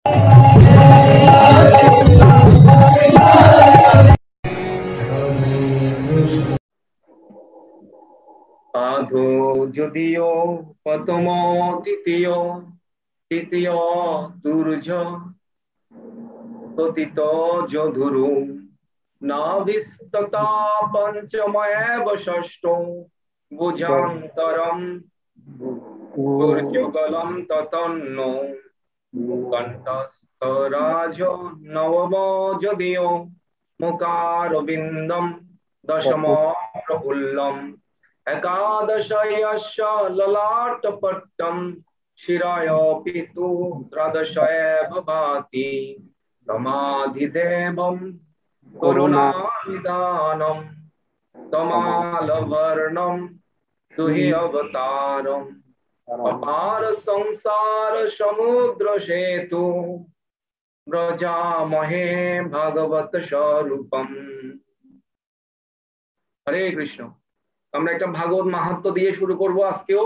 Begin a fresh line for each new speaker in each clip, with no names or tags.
আধো যদিও প্রথম তৃতীয় তৃতীয় দুর্য পতিত যধুরু নাভিস্ততা পঞ্চময়েব ষষ্ঠ ভুজান্তরম দুর্যুগলম ততন্ন কণ্ঠস্থরাজ নবম যদিও মুকারবিন্দম দশম প্রফুল্লম একাদশয়স্য ললাটপট্টম শিরায় পিতু ত্রদশ এব ভাতি তমাধিদেবম করুণানিদানম তমালবর্ণম তুহি অবতারম অপার সংসার সমুদ্র সেতু ব্রজামহে ভাগবত স্বরূপম। হরে কৃষ্ণ। আমরা একটা ভাগবত মাহাত্ম্য দিয়ে শুরু করব আজকেও।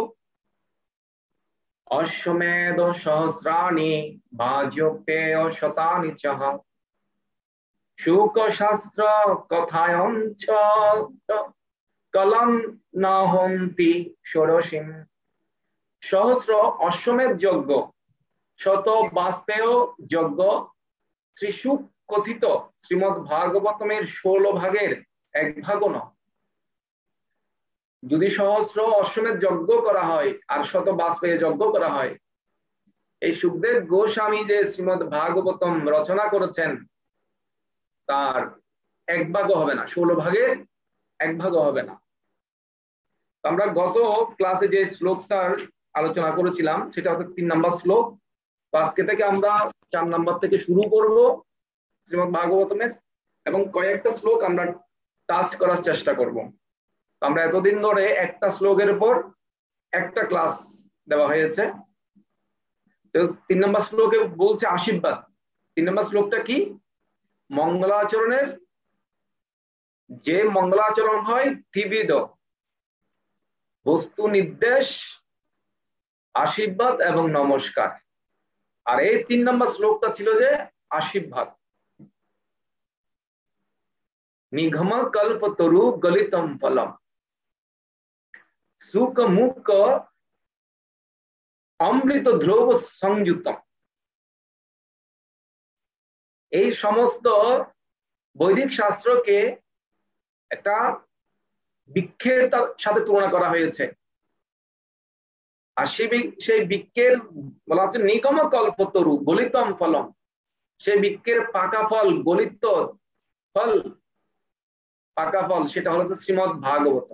অশ্বমেধ সহস্রাণি ভাজপেয় শতানি চহ শুক শাস্ত্র কথায়ঞ্চ কলম না হন্তি ষোড়শীম। সহস্র অশ্বমেধ যজ্ঞ, শত বাজপেয় যজ্ঞ, শ্রীশুক কথিত শ্রীমদ্ ভাগবতমের 16 ভাগের এক ভাগও নয়। যদি সহস্র অশ্বমেধ যজ্ঞ করা হয় আর শত বাজপেয় যজ্ঞ করা হয়, এই সুখদেব গোস্বামী যে শ্রীমদ্ ভাগবতম রচনা করেছেন তার এক ভাগও হবে না, 16 ভাগের এক ভাগও হবে না। আমরা গত ক্লাসে যে শ্লোকটার আলোচনা করেছিলাম সেটা হচ্ছে 3 নম্বর শ্লোক। আজকে থেকে আমরা 4 নম্বর থেকে শুরু করব শ্রীমদ্ ভাগবতমের, এবং কয়েকটা শ্লোক আমরা টাচ করার চেষ্টা করব। আমরা এতদিন ধরে একটা শ্লোকের উপর একটা ক্লাস দেওয়া হয়েছে। 3 নম্বর শ্লোকে বলছে আশীর্বাদ। 3 নম্বর শ্লোকটা কি? মঙ্গলাচরণের যে মঙ্গলাচরণ হয় ত্রিবিধ: বস্তু নির্দেশ, আশীর্বাদ এবং নমস্কার। আর এই 3 নম্বর শ্লোকটা ছিল যে আশীর্বাদ। নিগম কল্পতরু গলিতম ফলম সুখ মুখ অমৃত ধ্রুব সংযুক্তম। এই সমস্ত বৈদিক শাস্ত্রকে একটা বৃক্ষের সাথে তুলনা করা হয়েছে। আর সেই বৃক্ষের বলা হচ্ছে নিগম কল্পতরু গলিতম ফলম। সেই বৃক্ষের পাকা ফল, গলিত ফল, পাকা ফল, সেটা হচ্ছে শ্রীমদ্ ভাগবত।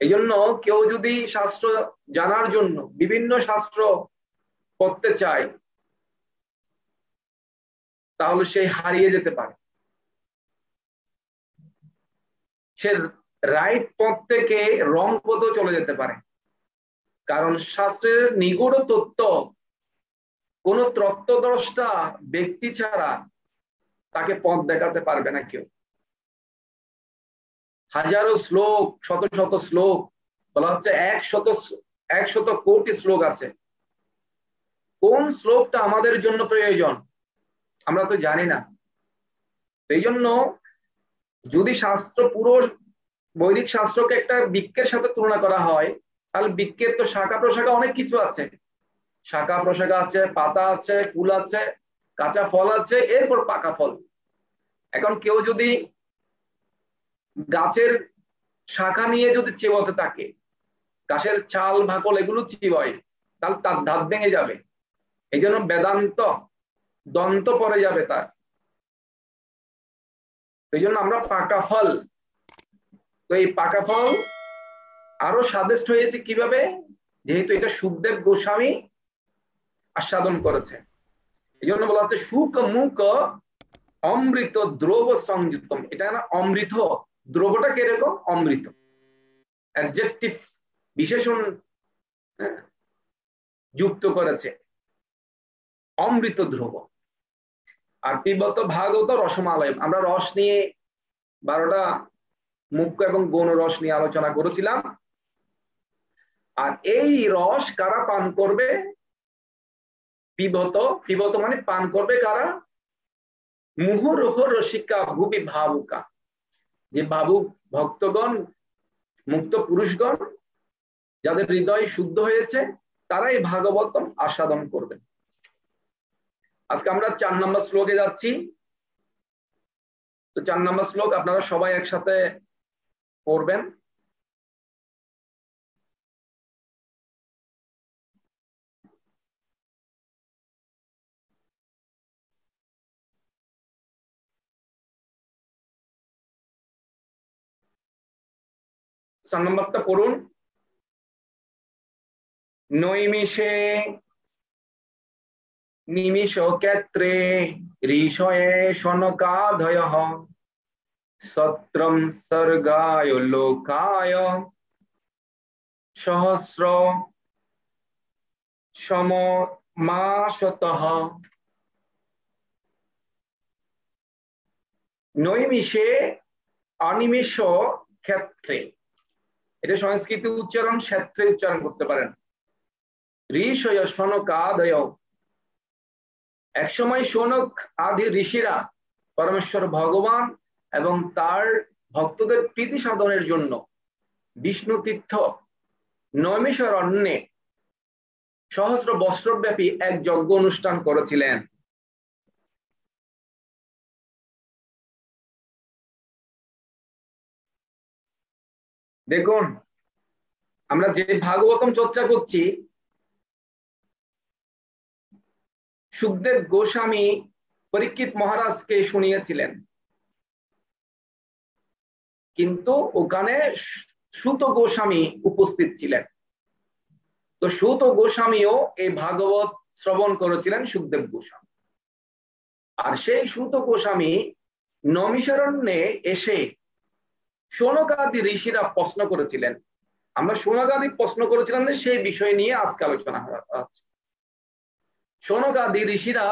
এই জন্য কেউ যদি শাস্ত্র জানার জন্য বিভিন্ন শাস্ত্র পড়তে চায় তাহলে সে হারিয়ে যেতে পারে। সে রাইট পথ থেকে রং পথে চলে যেতে পারে, কারণ শাস্ত্রের নিগূঢ় তত্ত্ব কোন তত্ত্বদ্রষ্টা ব্যক্তি ছাড়া তাকে পথ দেখাতে পারবে না কেউ। হাজারো শ্লোক, শত শত শ্লোক, বলা হচ্ছে 100 কোটি শ্লোক আছে। কোন শ্লোকটা আমাদের জন্য প্রয়োজন আমরা তো জানি না। এই জন্য যদি শাস্ত্র, পুরো বৈদিক শাস্ত্রকে একটা বৃক্ষের সাথে তুলনা করা হয়, তাহলে বৃক্ষের তো শাখা প্রশাখা অনেক কিছু আছে। শাখা প্রশাখা আছে, পাতা আছে, ফুল আছে, কাঁচা ফল আছে, এরপর পাকা ফল। এখন কেউ যদি গাছের শাখা নিয়ে যদি চিবোতে থাকে, গাছের ছাল ভাকল এগুলো চিবায়, তাহলে তার ধাত ভেঙে যাবে। এই জন্য বেদান্ত দন্ত পড়ে যাবে তার। এই জন্য আমরা পাকা ফল, তো এই পাকা ফল আরো স্বাদিষ্ট হয়েছে কিভাবে? যেহেতু এটা সুখদেব গোস্বামী আস্বাদন করেছে। এই জন্য বলা হচ্ছে সুখ মুখ অমৃত দ্রব সংযুক্তম। এটা না অমৃত, দ্রবটা কিরকম? অমৃত। অ্যাডজেক্টিভ বিশেষণ যুক্ত করেছে, অমৃত ধ্রুব। আর পিবত ভাগবত রসমালয়। আমরা রস নিয়ে 12টা মুখ্য এবং গৌণ রস নিয়ে আলোচনা করেছিলাম। আর এই রস কারা পান করবে? পিবত, পিবত মানে পান করবে কারা? মুহুরুহ রসিকা ভুবি ভাবুকা, যে ভাবুক ভক্তগণ, মুক্ত পুরুষগণ, যাদের হৃদয় শুদ্ধ হয়েছে, তারাই ভাগবতম আস্বাদন করবেন। আজকে আমরা 4 নম্বর শ্লোকে যাচ্ছি। তো 4 নম্বর শ্লোক আপনারা সবাই একসাথে পড়বেন। নম্বরটা পড়ুন। নৈমিষে নিমিষ ক্ষেত্রে ঋষয়ে শনকাধয়ঃ সত্রম সর্গায় লোকায় সহস্র সমমাসতঃ। নৈমিষে অনিমিষ ক্ষেত্রে, এটা সংস্কৃত উচ্চারণ, ক্ষেত্রে উচ্চারণ করতে পারেন। ঋষয় শনকাদয়, একসময় শৌনক আদি ঋষিরা পরমেশ্বর ভগবান এবং তার ভক্তদের প্রীতি সাধনের জন্য বিষ্ণু তীর্থ নৈমিষারণ্যে সহস্র বৎসরব্যাপী এক যজ্ঞ অনুষ্ঠান করেছিলেন। দেখুন, আমরা যে ভাগবতম চর্চা করছি, সুখদেব গোস্বামী পরীক্ষিত মহারাজকে শুনিয়েছিলেন, কিন্তু ওখানে সুত গোস্বামী উপস্থিত ছিলেন। তো সুত গোস্বামীও এই ভাগবত শ্রবণ করেছিলেন সুখদেব গোস্বামী। আর সেই সুত গোস্বামী নৈমিষারণ্যে এসে শৌনকাদি ঋষিরা প্রশ্ন করেছিলেন। আমরা শৌনকাদি প্রশ্ন করেছিলাম যে সেই বিষয় নিয়ে আজকে আলোচনা হচ্ছে। শৌনকাদি ঋষিরা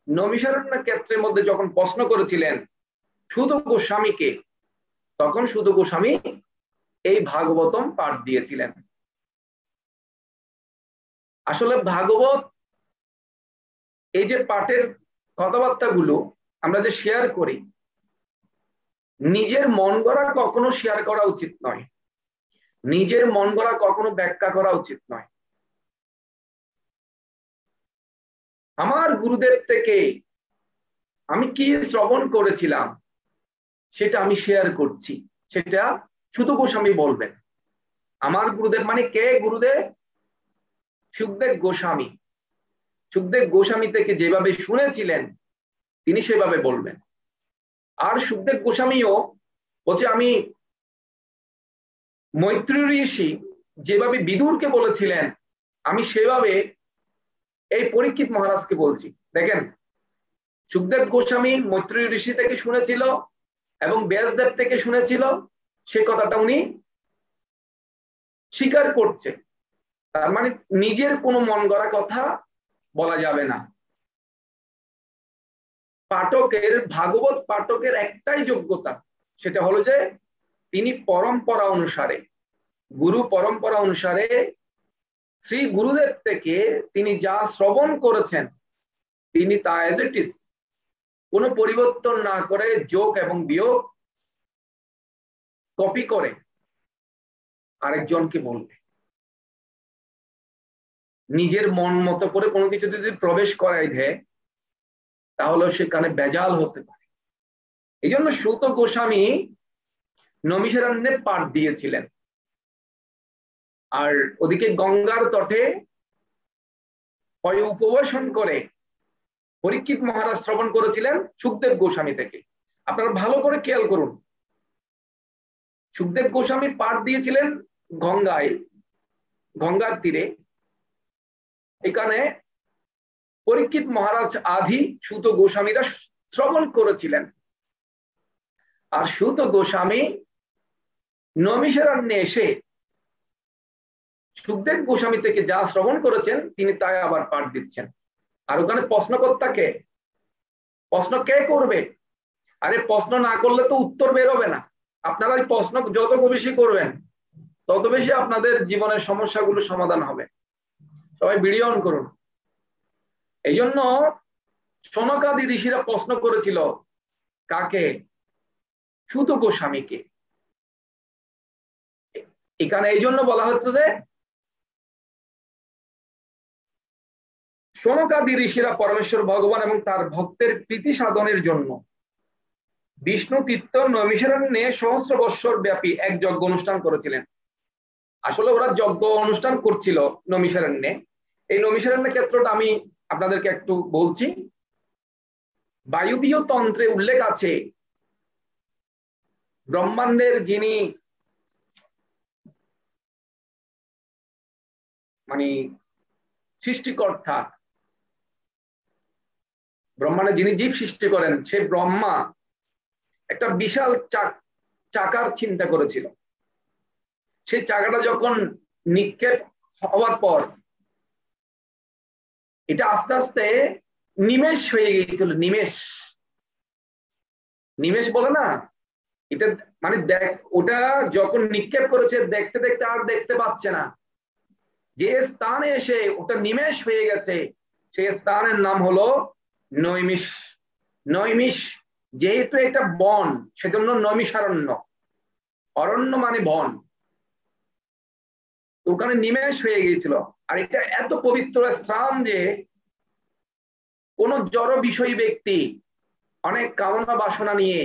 নৈমিষারণ্য ক্ষেত্রের মধ্যে যখন প্রশ্ন করেছিলেন সুত গোস্বামীকে, তখন সুত গোস্বামী এই ভাগবতম পাঠ দিয়েছিলেন। আসলে ভাগবত, এই যে পাঠের কথাবার্তাগুলো আমরা যে শেয়ার করি, নিজের মন গড়া কখনো শেয়ার করা উচিত নয়, নিজের মন গড়া কখনো ব্যাখ্যা করা উচিত নয়। আমার গুরুদেব থেকে আমি কি শ্রবণ করেছিলাম সেটা আমি শেয়ার করছি, সেটা সুত গোস্বামী বলবেন। আমার গুরুদেব মানে কে? গুরুদেব সুখদেব গোস্বামী। সুখদেব গোস্বামী থেকে যেভাবে শুনেছিলেন তিনি সেভাবে বলবেন। আর সুখদেব গোস্বামীও বলছে, আমি মৈত্রী ঋষি যেভাবে বিদুরকে বলেছিলেন আমি সেভাবে এই পরীক্ষিত মহারাজকে বলছি। দেখেন, সুখদেব গোস্বামী মৈত্রী ঋষি থেকে শুনেছিল এবং ব্যাসদেব থেকে শুনেছিল, সে কথাটা উনি স্বীকার করছে। তার মানে নিজের কোনো মন গড়া কথা বলা যাবে না। পাঠকের, ভাগবত পাঠকের একটাই যোগ্যতা, সেটা হলো যে তিনি পরম্পরা অনুসারে, গুরু পরম্পরা অনুসারে শ্রী গুরুদেব থেকে তিনি যা শ্রবণ করেছেন তিনি তা এজ ইট ইজ কোনো পরিবর্তন না করে, যোগ এবং বিয়োগ কপি করে আরেকজনকে বলবে। নিজের মন মতো করে কোনো কিছু যদি প্রবেশ করাই দেয় তাহলে সেখানে বেজাল হতে পারে। এই জন্য সুত গোস্বামী নৈমিষারণ্যে পাঠ দিয়েছিলেন। আর ওদিকে গঙ্গার তটে উপবেশন করে পরীক্ষিত মহারাজ শ্রবণ করেছিলেন সুখদেব গোস্বামী থেকে। আপনারা ভালো করে খেয়াল করুন, সুখদেব গোস্বামী পাঠ দিয়েছিলেন গঙ্গায়, গঙ্গার তীরে। এখানে পরীক্ষিত মহারাজ আদি সুত গোস্বামীরা শ্রবণ করেছিলেন। আর সুত গোস্বামী নৈমিষারণ্যে এসে সুখদেব গোস্বামী থেকে যা শ্রবণ করেছেন তিনি তাই আবার পাঠ দিচ্ছেন। আর ওখানে প্রশ্নকর্তাকে, প্রশ্ন কে করবে? আরে প্রশ্ন না করলে তো উত্তর বেরোবে না। আপনারা ওই প্রশ্ন যত বেশি করবেন তত বেশি আপনাদের জীবনের সমস্যাগুলো সমাধান হবে। সবাই ভিডিও অন করুন। এই জন্য সনকাদি ঋষিরা প্রশ্ন করেছিল কাকে? সুত গোস্বামীকে। এখানে এই জন্য বলা হচ্ছে যে সনকাদি ঋষিরা পরমেশ্বর ভগবান এবং তার ভক্তের প্রীতি সাধনের জন্য বিষ্ণু তীর্থ নৈমিষারণ্যে সহস্র বৎসর ব্যাপী এক যজ্ঞ অনুষ্ঠান করেছিলেন। আসলে ওরা যজ্ঞ অনুষ্ঠান করছিল নৈমিষারণ্যে। এই নৈমিষারণ্য ক্ষেত্রটা আমি আপনাদেরকে একটু বলছি। বায়ুবীয় তন্ত্রে উল্লেখ আছে ব্রহ্মাণ্ডের যিনি মানে সৃষ্টিকর্তা, ব্রহ্মাণ্ডে যিনি জীব সৃষ্টি করেন, সেই ব্রহ্মা একটা বিশাল চাকার চিন্তা করেছিল। সেই চাকাটা যখন নিক্ষেপ হওয়ার পর এটা আস্তে আস্তে নিমেষ হয়ে গিয়েছিল। নিমেষ বলে না, এটা মানে ওটা যখন নিক্ষেপ করেছে দেখতে দেখতে আর দেখতে পাচ্ছে না, যে স্থানে এসে ওটা নিমেষ হয়ে গেছে সেই স্থানের নাম হলো নৈমিষ। নৈমিষ যেহেতু একটা বন, সেজন্য নৈমিষারণ্য, অরণ্য মানে বন, ওখানে নিমেষ হয়ে গিয়েছিল। আর এটা এত পবিত্র স্থান যে কোন জড় বিষয়ী ব্যক্তি অনেক কামনা বাসনা নিয়ে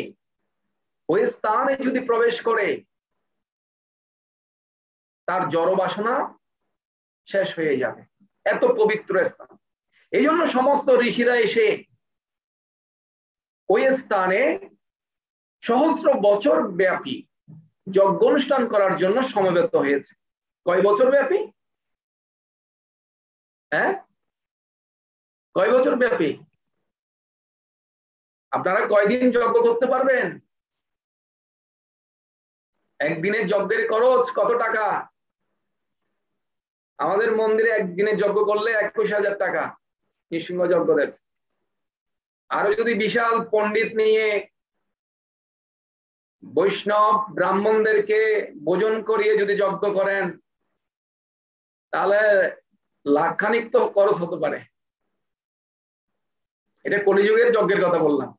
ওই স্থানে যদি প্রবেশ করে তার জড় বাসনা শেষ হয়ে যাবে, এত পবিত্র স্থান। এই জন্য সমস্ত ঋষিরা এসে ওই স্থানে সহস্র বছর ব্যাপী যজ্ঞ অনুষ্ঠান করার জন্য সমবেত হয়েছে। কয় বছর ব্যাপী? হ্যাঁ, কয় বছর ব্যাপী? আপনারা কয়দিন যজ্ঞ করতে পারবেন? একদিনের যজ্ঞের খরচ কত টাকা? আমাদের মন্দিরে একদিনের যজ্ঞ করলে 21,000 টাকা নৃসিংহ যজ্ঞদের। আরো যদি বিশাল পণ্ডিত নিয়ে বৈষ্ণব ব্রাহ্মণদেরকে ভোজন করিয়ে যদি যজ্ঞ করেন তাহলে লাখখানিক তো খরচ হতে পারে। এটা কলিযুগের যজ্ঞের কথা বললাম।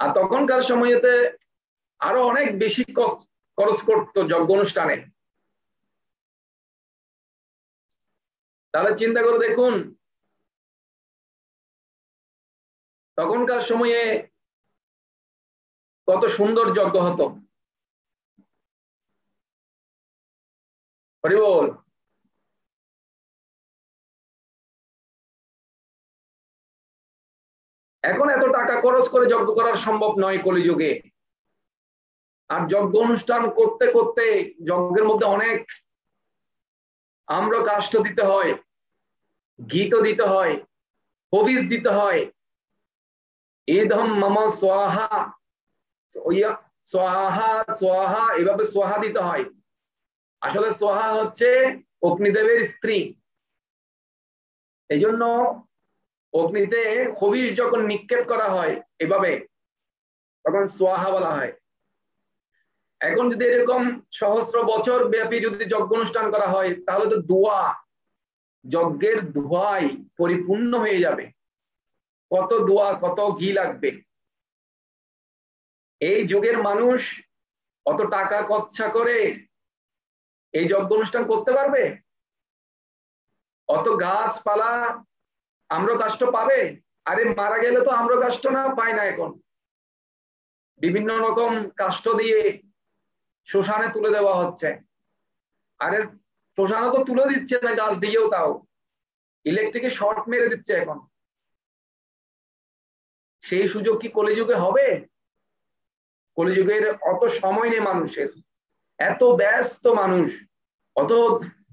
আর তখনকার সময়তে আরো অনেক বেশি খরচ করতো যজ্ঞ অনুষ্ঠানে। তাহলে চিন্তা করে দেখুন তখনকার সময়ে কত সুন্দর যজ্ঞ হতো। হরি বল। এখন এত টাকা খরচ করে যজ্ঞ করা সম্ভব নয় কলিযুগে। আর যজ্ঞ অনুষ্ঠান করতে করতে যজ্ঞের মধ্যে অনেক আম্র কাষ্ঠ দিতে হয়, ঘিত দিতে হয়, হবিষ দিতে হয়। ইদম মম স্বাহা স্বাহা স্বাহা, এভাবে স্বাহা দিতে হয়। আসলে স্বাহা হচ্ছে অগ্নিদেবের স্ত্রী। এই জন্য অগ্নিতে হবিষ যখন নিক্ষেপ করা হয় এভাবে, তখন স্বাহা বলা হয়। এখন যদি এরকম সহস্র বছর ব্যাপী যদি যজ্ঞ অনুষ্ঠান করা হয় তাহলে তো ধোঁয়া, যজ্ঞের ধোঁয়ায় পরিপূর্ণ হয়ে যাবে। কত ধোঁয়া, কত ঘি লাগবে। এই যুগের মানুষ অত টাকা খরচা করে এই যজ্ঞ অনুষ্ঠান করতে পারবে? অত গাছপালা আম্র কাষ্ঠ পাবে? আরে মারা গেলে তো আম্র কাষ্ঠ না পায় না, এখন বিভিন্ন রকম কাষ্ঠ দিয়ে শ্মশানে তুলে দেওয়া হচ্ছে। আরে শ্মশানে তো তুলে দিচ্ছে না গাছ দিয়েও, তাও ইলেকট্রিকে শর্ট মেরে দিচ্ছে এখন। সেই সুযোগ কি কলিযুগে হবে? কলিযুগের অত সময় নেই মানুষের, এত ব্যস্ত মানুষ, অত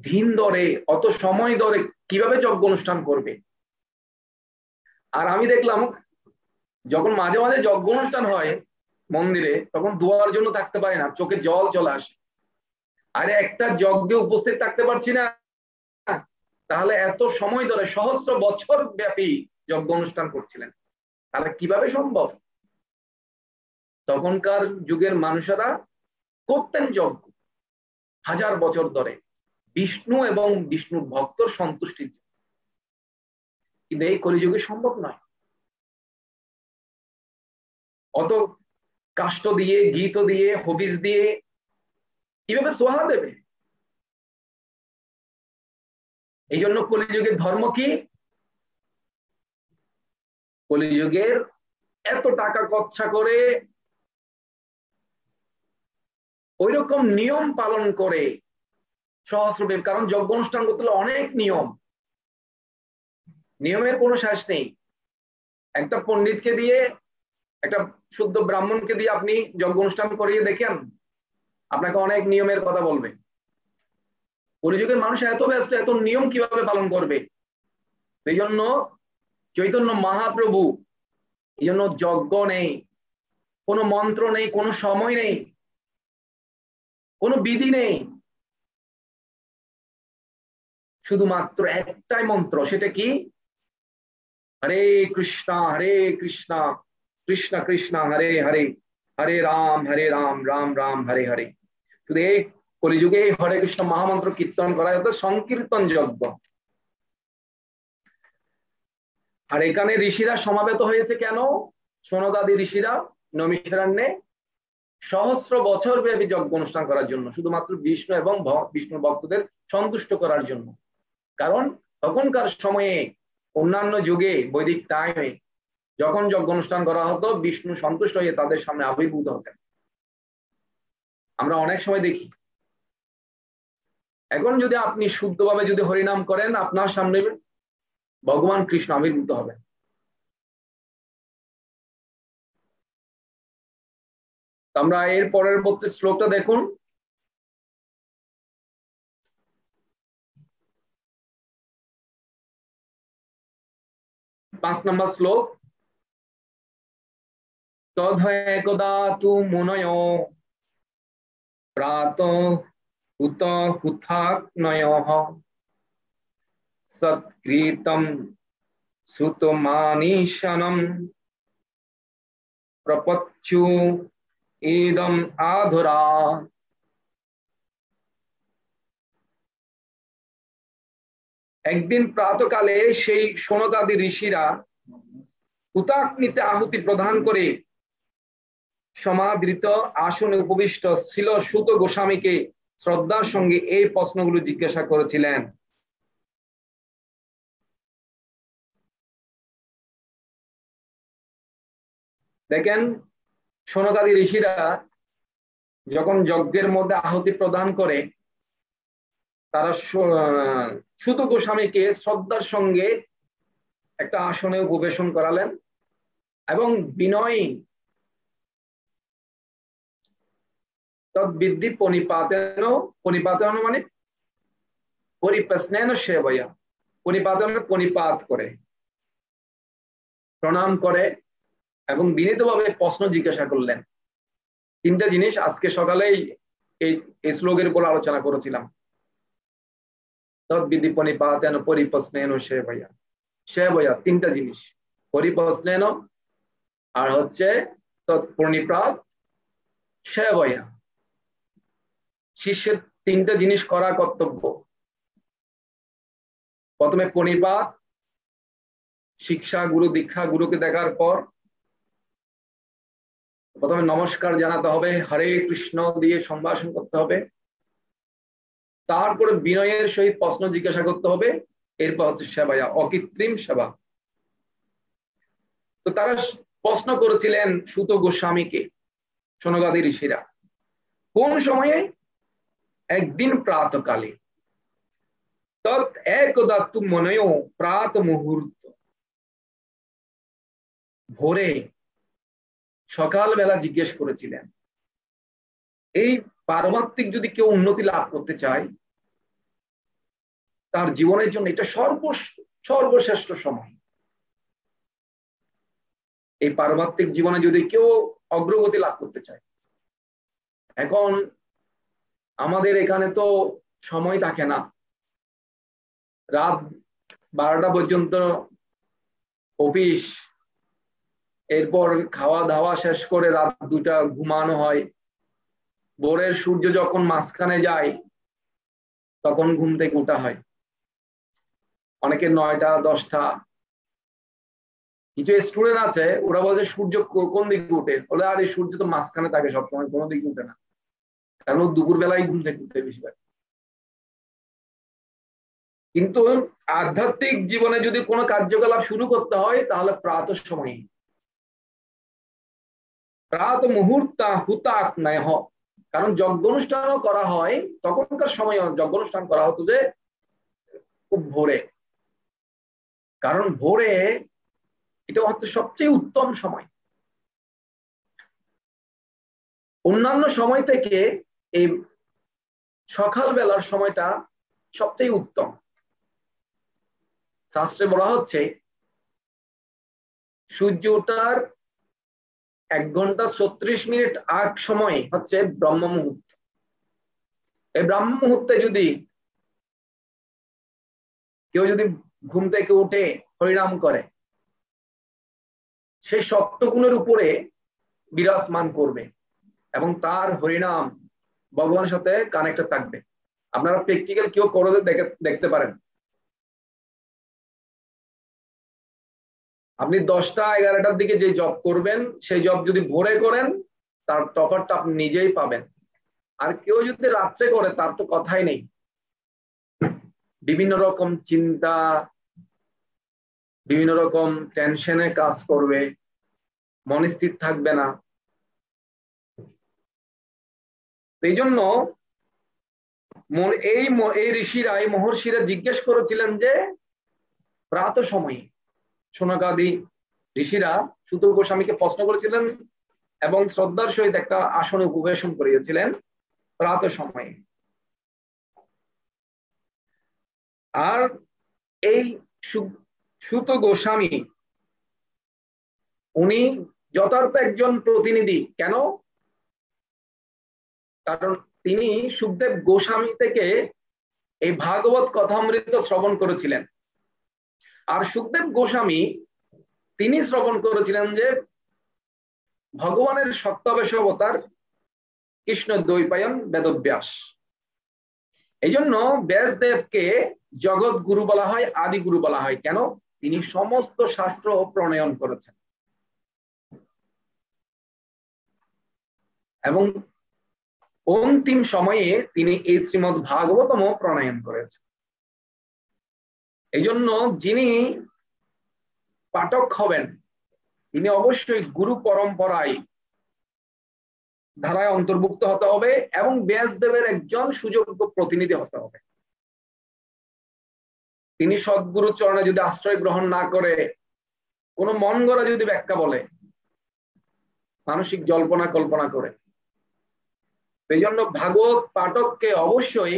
দিন ধরে অত সময় ধরে কিভাবে যজ্ঞ অনুষ্ঠান করবে? আর আমি দেখলাম যখন মাঝে মাঝে যজ্ঞ অনুষ্ঠান হয় মন্দিরে, তখন দোয়ার জন্য থাকতে পারে না, চোখে জল চলে আসে। আরে একটা যজ্ঞে উপস্থিত থাকতে পারছি না, তাহলে এত সময় ধরে সহস্র বছর ব্যাপী যজ্ঞ অনুষ্ঠান করছিলেন, তাহলে কিভাবে সম্ভব? তখনকার যুগের মানুষেরা করতেন যজ্ঞ হাজার বছর ধরে বিষ্ণু এবং বিষ্ণুর ভক্তর সন্তুষ্টির। কিন্তু এই কলিযুগে সম্ভব নয়। অত কাষ্ঠ দিয়ে, গীত দিয়ে, হবিস দিয়ে কিভাবে সোহা দেবে? এই জন্য কলিযুগের ধর্ম কি? কলিযুগের এত টাকা খরচা করে ওই রকম নিয়ম পালন করে সহস্রবিধ, কারণ যজ্ঞ অনুষ্ঠান করতে হলে অনেক নিয়ম, নিয়মের কোনো শেষ নেই। একটা পণ্ডিতকে দিয়ে, একটা শুদ্ধ ব্রাহ্মণকে দিয়ে আপনি যজ্ঞ অনুষ্ঠান করিয়ে দেখেন, আপনাকে অনেক নিয়মের কথা বলবে। কলিযুগের মানুষ এত ব্যস্ত, এত নিয়ম কিভাবে পালন করবে? এই জন্য চৈতন্য মহাপ্রভু, এই জন্য যজ্ঞ নেই, কোনো মন্ত্র নেই, কোনো সময় নেই, কোনো বিধি নেই, শুধুমাত্র একটাই মন্ত্র। সেটা কি? হরে কৃষ্ণ কৃষ্ণ কৃষ্ণ হরে হরে, হরে রাম রাম রাম হরে হরে। শুধু এই কলিযুগে হরে কৃষ্ণ মহামন্ত্র কীর্তন করা হতো সংকীর্তন যজ্ঞ। আর এখানে ঋষিরা সমাবেত হয়েছে কেন? সনকাদি ঋষিরা নৈমিষারণ্যে সহস্র বছর ব্যাপী যজ্ঞ অনুষ্ঠান করার জন্য, শুধুমাত্র বিষ্ণু এবং বিষ্ণুর ভক্তদের সন্তুষ্ট করার জন্য। কারণ তখনকার সময়ে, অন্যান্য যুগে, বৈদিক টাইমে যখন যজ্ঞ অনুষ্ঠান করা হতো, বিষ্ণু সন্তুষ্ট হয়ে তাদের সামনে আবির্ভূত হতেন। আমরা অনেক সময় দেখি, এখন যদি আপনি শুদ্ধভাবে যদি হরিনাম করেন, আপনার সামনে ভগবান কৃষ্ণ আবির্ভূত হবেন। আমরা এর পরের শ্লোকটা দেখুন। পাঁচ নম্বর শ্লোক। তদ্ তু মুনয় প্রাতঃ হুত হুথাগ্নয়ঃ সৎকৃতম সুতমানিশনম প্রপচ্ছু ইদম আধুরা। একদিন প্রাতকালে সেই সনকাদি ঋষিরা হুতাগ্নিতে আহুতি প্রদান করে সমাদৃত আসনে উপবিষ্ট ছিল সুত গোস্বামীকে শ্রদ্ধার সঙ্গে এই প্রশ্নগুলো জিজ্ঞাসা করেছিলেন। দেখেন, সনকাদি ঋষিরা যখন যজ্ঞের মধ্যে আহুতি প্রদান করে, তারা সুত গোস্বামীকে শ্রদ্ধার সঙ্গে একটা আসনে উপবেশন করালেন এবং বিনয়ী তদ্বিদ্ধি পনিপাতেন, পনিপাতেন মানে পরিপ্রশ্নেন সেবয়া, পনিপাতেন পনিপাত করে, প্রণাম করে এবং বিনীতভাবে প্রশ্ন জিজ্ঞাসা করলেন। তিনটা জিনিস আজকে সকালেই এই শ্লোকের উপর আলোচনা করেছিলাম। তদ্বিদ্ধি পনিপাতেন পরিপ্রশ্নেন সেবয়া, সেবয়া তিনটা জিনিস, পরিপ্রশ্নেন আর হচ্ছে তৎপ্রণিপাত সেবয়া। শিষ্যের তিনটা জিনিস করা কর্তব্য। প্রথমে প্রণিপাত, শিক্ষা গুরু দীক্ষা, গুরুকে দেখার পর প্রথমে নমস্কার জানাতে হবে, হরে কৃষ্ণ দিয়ে সম্ভাষণ করতে হবে, তারপরে বিনয়ের সহিত প্রশ্ন জিজ্ঞাসা করতে হবে, এরপর হচ্ছে সেবায়া, অকৃত্রিম সেবা। তো তারা প্রশ্ন করেছিলেন সুত গোস্বামীকে, সনকাদি ঋষিরা। কোন সময়ে? একদিন প্রাতকালে। তৎ একদা তু মনয় প্রাত মুহূর্ত, ভোরে সকালবেলা জিজ্ঞেস করেছিলেন। এই পারমাত্মিক যদি কেউ উন্নতি লাভ করতে চায়, তার জীবনের জন্য এটা সর্বশ্রেষ্ঠ সময়। এই পারমাত্মিক জীবনে যদি কেউ অগ্রগতি লাভ করতে চায়, এখন আমাদের এখানে তো সময় থাকে না, রাত 12টা পর্যন্ত অফিস, এরপর খাওয়া দাওয়া শেষ করে রাত 2টা ঘুমানো হয়, ভোরের সূর্য যখন মাঝখানে যায় তখন ঘুম থেকে উঠা হয়, অনেকে 9টা 10টা কিছু স্টুডেন্ট আছে ওরা বলে সূর্য কোন দিকে উঠে, বলে আর এই সূর্য তো মাঝখানে থাকে সবসময়, কোনো দিকে উঠে না, কারণ দুপুর বেলায় ঘুম থেকে উঠে বেশিরভাগ। কিন্তু আধ্যাত্মিক জীবনে যদি কোনো কার্যকলাপ শুরু করতে হয় তাহলে প্রাতঃ সময়ে, প্রাত মুহূর্ত হুতাক নয়, কারণ যজ্ঞ অনুষ্ঠানও করা হয় তখনকার সময়, যজ্ঞ অনুষ্ঠান করা হতো যে খুব ভোরে, কারণ ভোরে এটা হচ্ছে সবচেয়ে উত্তম সময়। অন্যান্য সময় থেকে এই সকাল বেলার সময়টা সবচেয়ে উত্তম। শাস্ত্রে বলা হচ্ছে সূর্য ওঠার 1 ঘন্টা 36 মিনিট আগ সময় হচ্ছে ব্রহ্ম মুহূর্ত। এই ব্রহ্ম মুহূর্তে যদি কেউ যদি ঘুম থেকে উঠে হরিনাম করে, সে সপ্তগুণের উপরে বিরাজমান করবে এবং তার হরিনাম ভগবানের সাথে কানেক্টেড থাকবে। আপনারা প্র্যাকটিক্যাল কেউ করে দেখতে পারেন। আপনি 10টা 11টার দিকে যে জব করবেন, সেই জব যদি ভোরে করেন তার টপারটা আপনি নিজেই পাবেন। আর কেউ যদি রাত্রে করে তার তো কথাই নেই, বিভিন্ন রকম চিন্তা, বিভিন্ন রকম টেনশনে কাজ করবে, মন স্থির থাকবে না। এই জন্য এই ঋষিরা, এই মহর্ষিরা জিজ্ঞেস করেছিলেন যে প্রাতঃ সময়ে, শৌনকাদি ঋষিরা সুত গোস্বামীকে প্রশ্ন করেছিলেন এবং শ্রদ্ধার সহিত একটা আসনে উপবেশন করিয়েছিলেন প্রাতঃ সময়ে। আর এই সুত গোস্বামী উনি যথার্থ একজন প্রতিনিধি। কেন? কারণ তিনি সুখদেব গোস্বামী থেকে এই ভাগবত কথামৃত শ্রবণ করেছিলেন। আর সুখদেব গোস্বামী তিনি শ্রবণ করেছিলেন যে ভগবানের সত্যাবেশ অবতার কৃষ্ণ দ্বৈপায়ন বেদব্যাস। এই জন্য ব্যাসদেবকে জগৎ গুরু বলা হয়, আদি গুরু বলা হয়। কেন? তিনি সমস্ত শাস্ত্র প্রণয়ন করেছেন এবং অন্তিম সময়ে তিনি এই শ্রীমদ ভাগবতম প্রণয়ন করেছেন। এই জন্য যিনি পাঠক হবেন তিনি অবশ্যই গুরু পরম্পরায় ধারায় অন্তর্ভুক্ত হতে হবে এবং ব্যাসদেবের একজন সুযোগ্য প্রতিনিধি হতে হবে। তিনি সদ্গুরু চরণে যদি আশ্রয় গ্রহণ না করে কোনো মন গড়া যদি ব্যাখ্যা বলে, মানসিক জল্পনা কল্পনা করে, এই জন্য ভাগবত পাঠককে অবশ্যই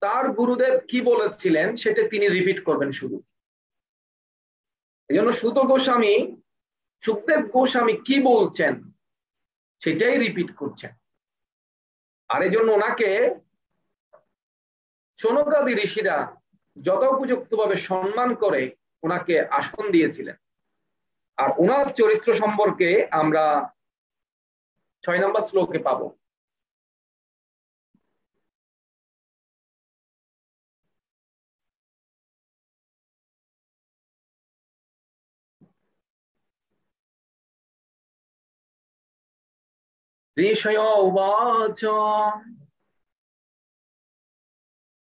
তার গুরুদেব কি বলেছিলেন সেটা তিনি রিপিট করবেন শুধু। এই জন্য সুত গোস্বামী সুখদেব গোস্বামী কি বলছেন সেটাই রিপিট করছেন। আর এই জন্য ওনাকে শৌনকাদি ঋষিরা যথোপযুক্ত ভাবে সম্মান করে ওনাকে আসন দিয়েছিলেন। আর ওনার চরিত্র সম্পর্কে আমরা 6 নম্বর শ্লোকে পাবো। ঋষয় উবাচ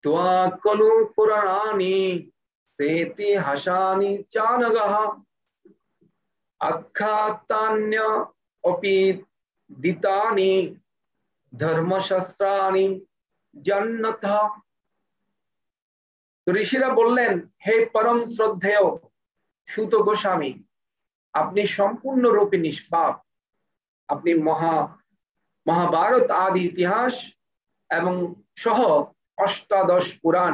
त्वा खलु पुराणानि सेति हसानि चानगः अख्यातान्य अपि दितानि धर्मशास्त्राणि जन्नतः। তো ঋষিরা বললেন, হে পরম শ্রদ্ধেয় সুত গোস্বামী, আপনি সম্পূর্ণরূপে নিষ্পাপ। আপনি মহাভারত আদি ইতিহাস এবং সহ 18 পুরাণ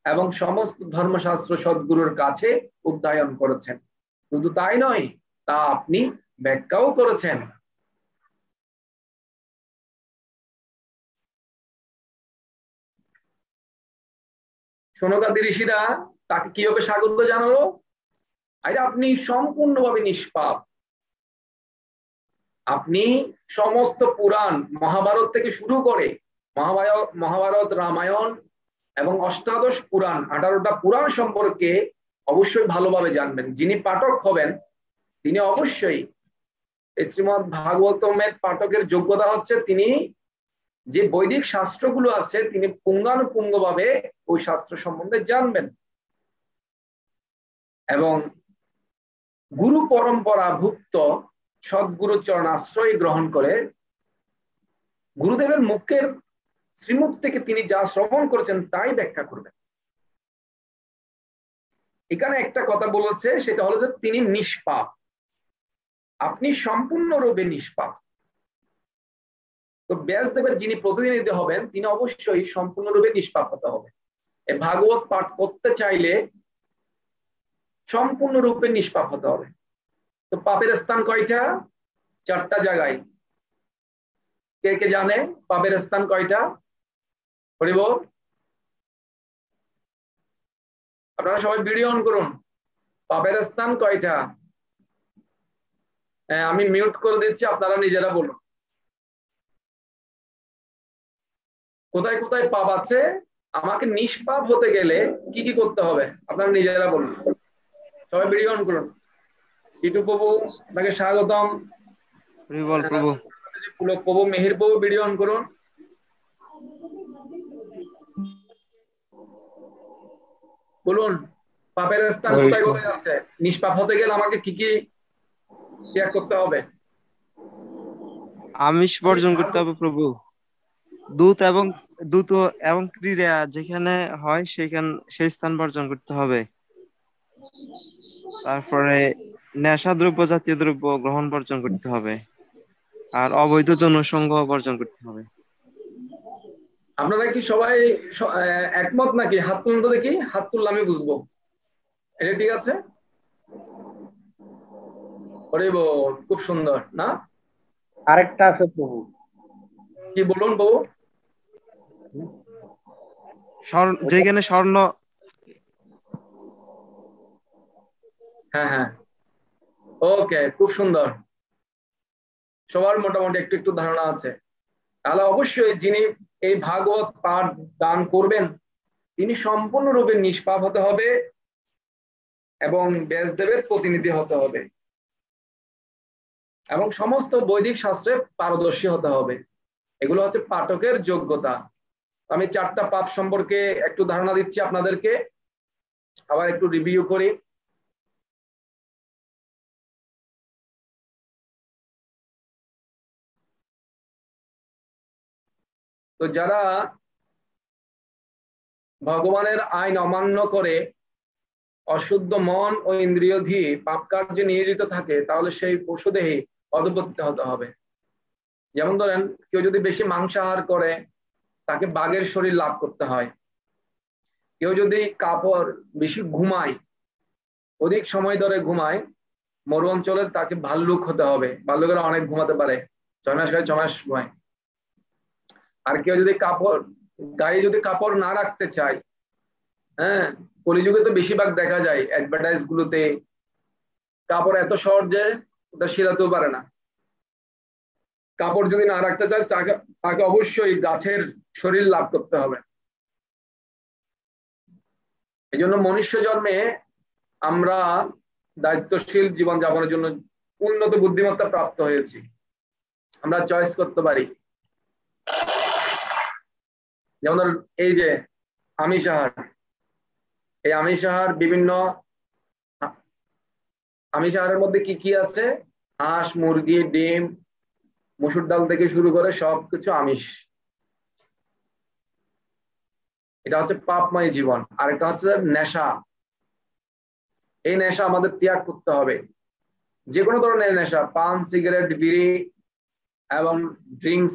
এবং সমস্ত ধর্মশাস্ত্র সদ্গুরুর কাছে অধ্যয়ন করেছেন। শুধু তাই নয়, তা আপনি ব্যাখ্যাও করেছেন। শৌনকাদি ঋষিরা তাকে কিভাবে স্বাগত জানালো? আরে আপনি সম্পূর্ণভাবে নিষ্পাপ। আপনি সমস্ত পুরাণ, মহাভারত থেকে শুরু করে মহাভারত, রামায়ণ এবং 18 পুরাণ, 18টা পুরাণ সম্পর্কে অবশ্যই ভালোভাবে জানবেন। যিনি পাঠক হবেন তিনি অবশ্যই শ্রীমদ ভাগবতমের পাঠকের যোগ্যতা হচ্ছে তিনি যে বৈদিক শাস্ত্রগুলো আছে তিনি পুঙ্খানুপুঙ্খভাবে ওই শাস্ত্র সম্বন্ধে জানবেন এবং গুরু পরম্পরা ভুক্ত সদ্গুরু চরণ আশ্রয় গ্রহণ করে গুরুদেবের মুখের শ্রীমুখ থেকে তিনি যা শ্রবণ করেছেন তাই ব্যাখ্যা করবেন। এখানে একটা কথা বলেছে, সেটা হলো যে তিনি নিষ্পাপ, আপনি সম্পূর্ণরূপে নিষ্পাপ। তো ব্যাসদেবের যিনি প্রতিনিধি হবেন তিনি অবশ্যই সম্পূর্ণরূপে নিষ্পাপ হতে হবে। এই ভাগবত পাঠ করতে চাইলে সম্পূর্ণরূপে নিষ্পাপ হতে হবে। তো পাপের স্থান কয়টা? 4টা জায়গায়। কে কে জানে পাপের স্থান কয়টা? হরিব, আপনারা সবাই ভিডিও অন করুন। পাপের স্থান কয়টা? আমি মিউট করে দিচ্ছি, আপনারা নিজেরা বলুন কোথায় কোথায় পাপ আছে। আমাকে নিষ্পাপ হতে গেলে কি কি করতে হবে আপনারা নিজেরা বলুন। সবাই ভিডিও অন করুন। টিটু প্রভু আপনাকে স্বাগতম। পুলক প্রভু, মেহির প্রভু ভিডিও অন করুন। বলুন পাপের স্থান কোথায় কোথায় আছে? নিষ্পাপ হতে গেলে আমাকে কি কি ত্যাগ করতে হবে?
আমিষ বর্জন করতে হবে প্রভু। দুধ এবং ক্রীড়া যেখানে হয় সেই স্থান বর্জন করতে হবে। তারপরে নেশা দ্রব্য জাতীয় দ্রব্য গ্রহণ বর্জন করতে হবে, আর অবৈধ যৌন সঙ্গ বর্জন করতে হবে।
আপনারা কি সবাই একমত নাকি? হাত তুলুন তো দেখি, হাত তুললে আমি বুঝবো এটা ঠিক আছে। খুব সুন্দর না?
আরেকটা আছে প্রভু।
কি বলুন প্রভু?
যেখানে স্বর্ণ।
হ্যাঁ হ্যাঁ, ওকে, খুব সুন্দর। সবার মোটামুটি একটু একটু ধারণা আছে। তাহলে অবশ্যই যিনি এই ভাগবত পাঠ দান করবেন তিনি সম্পূর্ণরূপে নিষ্পাপ হতে হবে এবং ব্যাসদেবের প্রতিনিধি হতে হবে এবং সমস্ত বৈদিক শাস্ত্রে পারদর্শী হতে হবে। এগুলো হচ্ছে পাঠকের যোগ্যতা। আমি 4টা পাপ সম্পর্কে একটু ধারণা দিচ্ছি আপনাদেরকে, আবার একটু রিভিউ করি। তো যারা ভগবানের আইন অমান্য করে অশুদ্ধ মন ও ইন্দ্রিয়ধি পাপ কার্যে নিয়োজিত থাকে তাহলে সেই পশুদেহে অধঃপতিত হতে হবে। যেমন ধরেন কেউ যদি বেশি মাংসাহার করে তাকে বাঘের শরীর লাভ করতে হয়। কেউ যদি কাপড় বেশি ঘুমায়, অধিক সময় ধরে ঘুমায়, মরু অঞ্চলের তাকে ভাল্লুক হতে হবে। ভাল্লুকেরা অনেক ঘুমাতে পারে, 6 মাস গায়ে 6 মাস ঘুমায়। আর কেউ যদি গায়ে যদি কাপড় না রাখতে চায়, হ্যাঁ, কলিযুগে তো বেশিরভাগ দেখা যায় অ্যাডভার্টাইজ গুলোতে কাপড় এত শর্ট যে ওটা শিরাতেও পারে না। কাপড় যদি না রাখতে চায় তাকে অবশ্যই গাছের শরীর লাভ করতে হবে। এই জন্য মনুষ্য জন্মে আমরা দায়িত্বশীল জীবন যাপনের জন্য উন্নত বুদ্ধিমত্তা প্রাপ্ত হয়েছি। আমরা চয়েস করতে পারি। যেমন এই যে আমিষ আহার, এই আমিষ আহার বিভিন্ন আমিষ আহারের মধ্যে কি কি আছে? হাঁস, মুরগি, ডিম, মসুর ডাল থেকে শুরু করে সবকিছু আমিষ। এটা হচ্ছে পাপময় জীবন। আরেকটা হচ্ছে নেশা। এই নেশা আমাদের ত্যাগ করতে হবে। যে কোনো ধরনের নেশা, পান, সিগারেট, বিড়ি এবং ড্রিঙ্কস,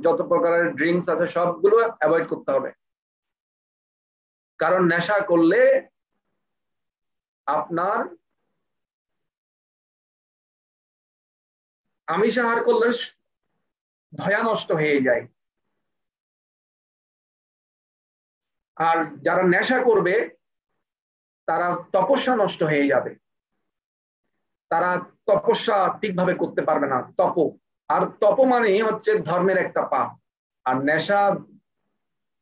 যত প্রকারের ড্রিঙ্কস আছে সবগুলো অ্যাভয়েড করতে হবে। কারণ নেশা করলে আপনার আমিষ আহার করলে ধয়া নষ্ট হয়ে যায়। আর যারা নেশা করবে তারা তপস্যা নষ্ট হয়ে যাবে, তারা তপস্যা ঠিকভাবে করতে পারবে না। আর তপ মানে হচ্ছে ধর্মের একটা পাপ, আর নেশা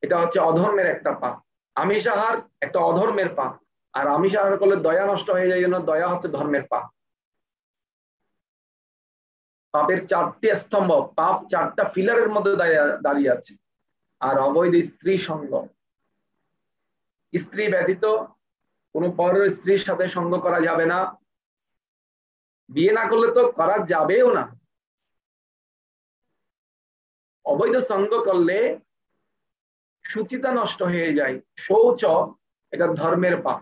এটা হচ্ছে অধর্মের একটা পাপ। আমিষ আহার একটা অধর্মের পাপ। আর আমিষ আহার করলে দয়া নষ্ট হয়ে যায়, জন্য দয়া হচ্ছে ধর্মের পাপ। পাপের 4টি স্তম্ভ, পাপ 4টা পিলারের মধ্যে দাঁড়িয়ে আছে। আর অবৈধ স্ত্রী সঙ্গ, স্ত্রী ব্যতীত কোন পর স্ত্রীর সাথে সঙ্গ করা যাবে না, বিয়ে না করলে তো করা যাবেও না। অবৈধ সঙ্গ করলে শুচিতা নষ্ট হয়ে যায়, শৌচ, এটা ধর্মের পাপ।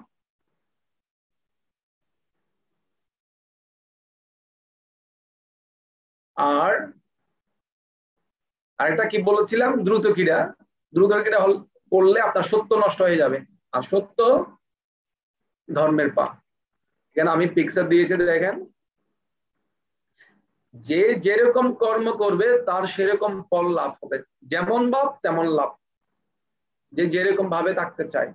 আর আরেকটা কি বলেছিলাম, দ্রুত ক্রীড়া। দ্রুত ক্রীড়া করলে আপনার সত্য নষ্ট হয়ে যাবে, আর সত্য ধর্মের পাপ। এখানে আমি পিকচার দিয়েছি, দেখেন, যে যেরকম কর্ম করবে তার সেরকম ফল লাভ হবে, যেমন বাপ তেমন লাভ, যে যেরকম ভাবে থাকতে চায়।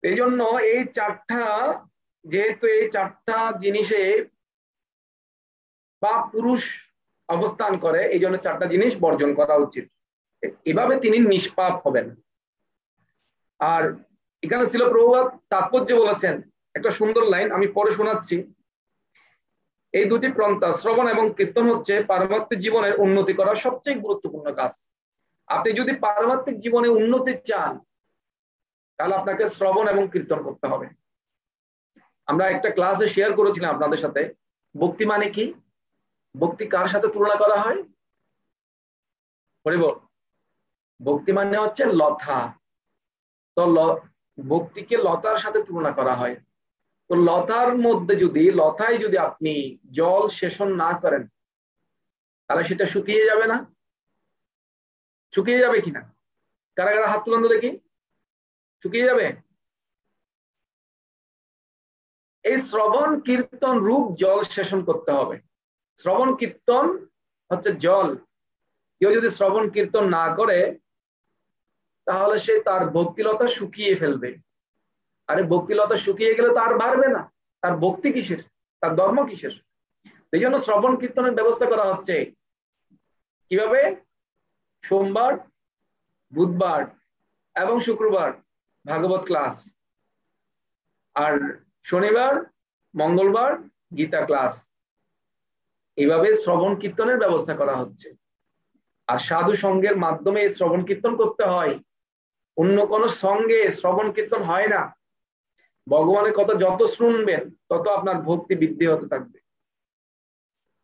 এই জন্য এই 4টা, যেহেতু এই 4টা জিনিসে বা পুরুষ অবস্থান করে, এই জন্য 4টা জিনিস বর্জন করা উচিত, এভাবে তিনি নিষ্পাপ হবেন। আর এখানে ছিল প্রভুপাদ তাৎপর্য বলেছেন একটা সুন্দর লাইন, আমি পরে শোনাচ্ছি। এই দুটি প্রন্থা শ্রবণ এবং কীর্তন হচ্ছে পারমার্থিক জীবনের উন্নতি করার সবচেয়ে গুরুত্বপূর্ণ কাজ। আপনি যদি পারমার্থিক জীবনে উন্নতি চান, তাহলে আপনাকে শ্রবণ এবং কীর্তন করতে হবে। আমরা একটা ক্লাসে শেয়ার করেছিলাম আপনাদের সাথে, ভক্তি মানে কি, ভক্তি কার সাথে তুলনা করা হয়? বলিব, ভক্তি মানে হচ্ছে লতা। তো ভক্তিকে লতার সাথে তুলনা করা হয়। তো লতার মধ্যে লতায় যদি আপনি জল সেচন না করেন, তাহলে সেটা শুকিয়ে যাবে না? শুকিয়ে যাবে কিনা? কারা কারা হাত তুলান তো দেখি। শুকিয়ে যাবে? এই শ্রবণ কীর্তন রূপ জল সেচন করতে হবে। শ্রবণ কীর্তন হচ্ছে জল। কেউ যদি শ্রবণ কীর্তন না করে, তাহলে সে তার ভক্তিলতা শুকিয়ে ফেলবে। আরে ভক্তিলতা শুকিয়ে গেলে তো আর বাড়বে না, তার ভক্তি কিসের, তার ধর্ম কিসের? এই জন্য শ্রবণ কীর্তনের ব্যবস্থা করা হচ্ছে। কিভাবে? সোমবার, বুধবার এবং শুক্রবার ভাগবত ক্লাস, আর শনিবার, মঙ্গলবার গীতা ক্লাস, এইভাবে শ্রবণ কীর্তনের ব্যবস্থা করা হচ্ছে। আর সাধু সঙ্গের মাধ্যমে শ্রবণ কীর্তন করতে হয়, অন্য কোন সঙ্গে শ্রবণ কীর্তন হয় না। ভগবানের কথা যত শুনবেন, তত আপনার ভক্তি বৃদ্ধি হতে থাকবে।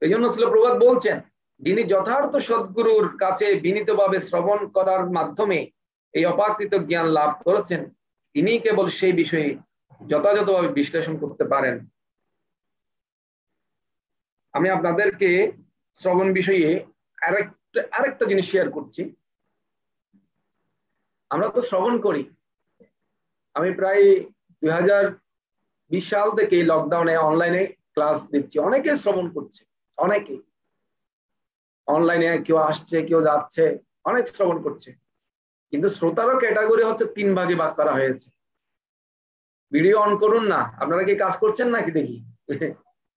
এই জন্য শ্রীল প্রভুপাদ বলছেন, যিনি যথার্থ সদ্গুরুর কাছে বিনীতভাবে শ্রবণ করার মাধ্যমে এই অপাকৃত জ্ঞান লাভ করেছেন, তিনি কেবল সেই বিষয়ে যথাযথভাবে বিশ্লেষণ করতে পারেন। আমি আপনাদেরকে শ্রবণ বিষয়ে আরেকটা জিনিস শেয়ার করছি। আমরা তো শ্রবণ করি, আমি প্রায় 2020 সাল থেকে লকডাউনে অনলাইনে ক্লাস দিচ্ছি, অনেকে শ্রবণ করছে, অনেকে অনলাইনে, কেউ আসছে কেউ যাচ্ছে, অনেক শ্রবণ করছে। কিন্তু শ্রোতারও ক্যাটাগরি হচ্ছে 3 ভাগে ভাগ করা হয়েছে। ভিডিও অন করুন না, আপনারা কি কাজ করছেন নাকি দেখি?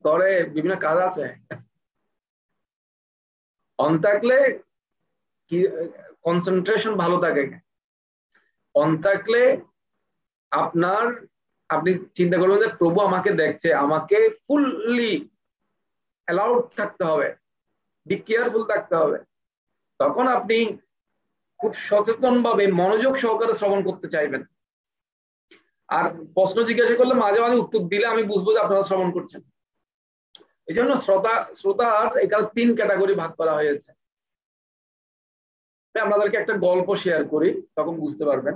ঘরে বিভিন্ন কাজ আছে, অন থাকলে কি কনসেন্ট্রেশন ভালো থাকে। অন থাকলে আপনি চিন্তা করবেন যে প্রভু আমাকে দেখছে, আমাকে ফুললি অ্যালাউড থাকতে হবে, বি কেয়ারফুল থাকতে হবে। তখন আপনি খুব সচেতন ভাবে মনোযোগ সহকারে শ্রবণ করতে চাইবেন। আর প্রশ্ন জিজ্ঞাসা করলে মাঝে মাঝে উত্তর দিলে আমি বুঝবো যে আপনারা শ্রবণ করছেন। এই জন্য শ্রোতার এখানে 3 ক্যাটাগরি ভাগ করা হয়েছে। আপনাদেরকে একটা গল্প শেয়ার করি, তখন বুঝতে পারবেন।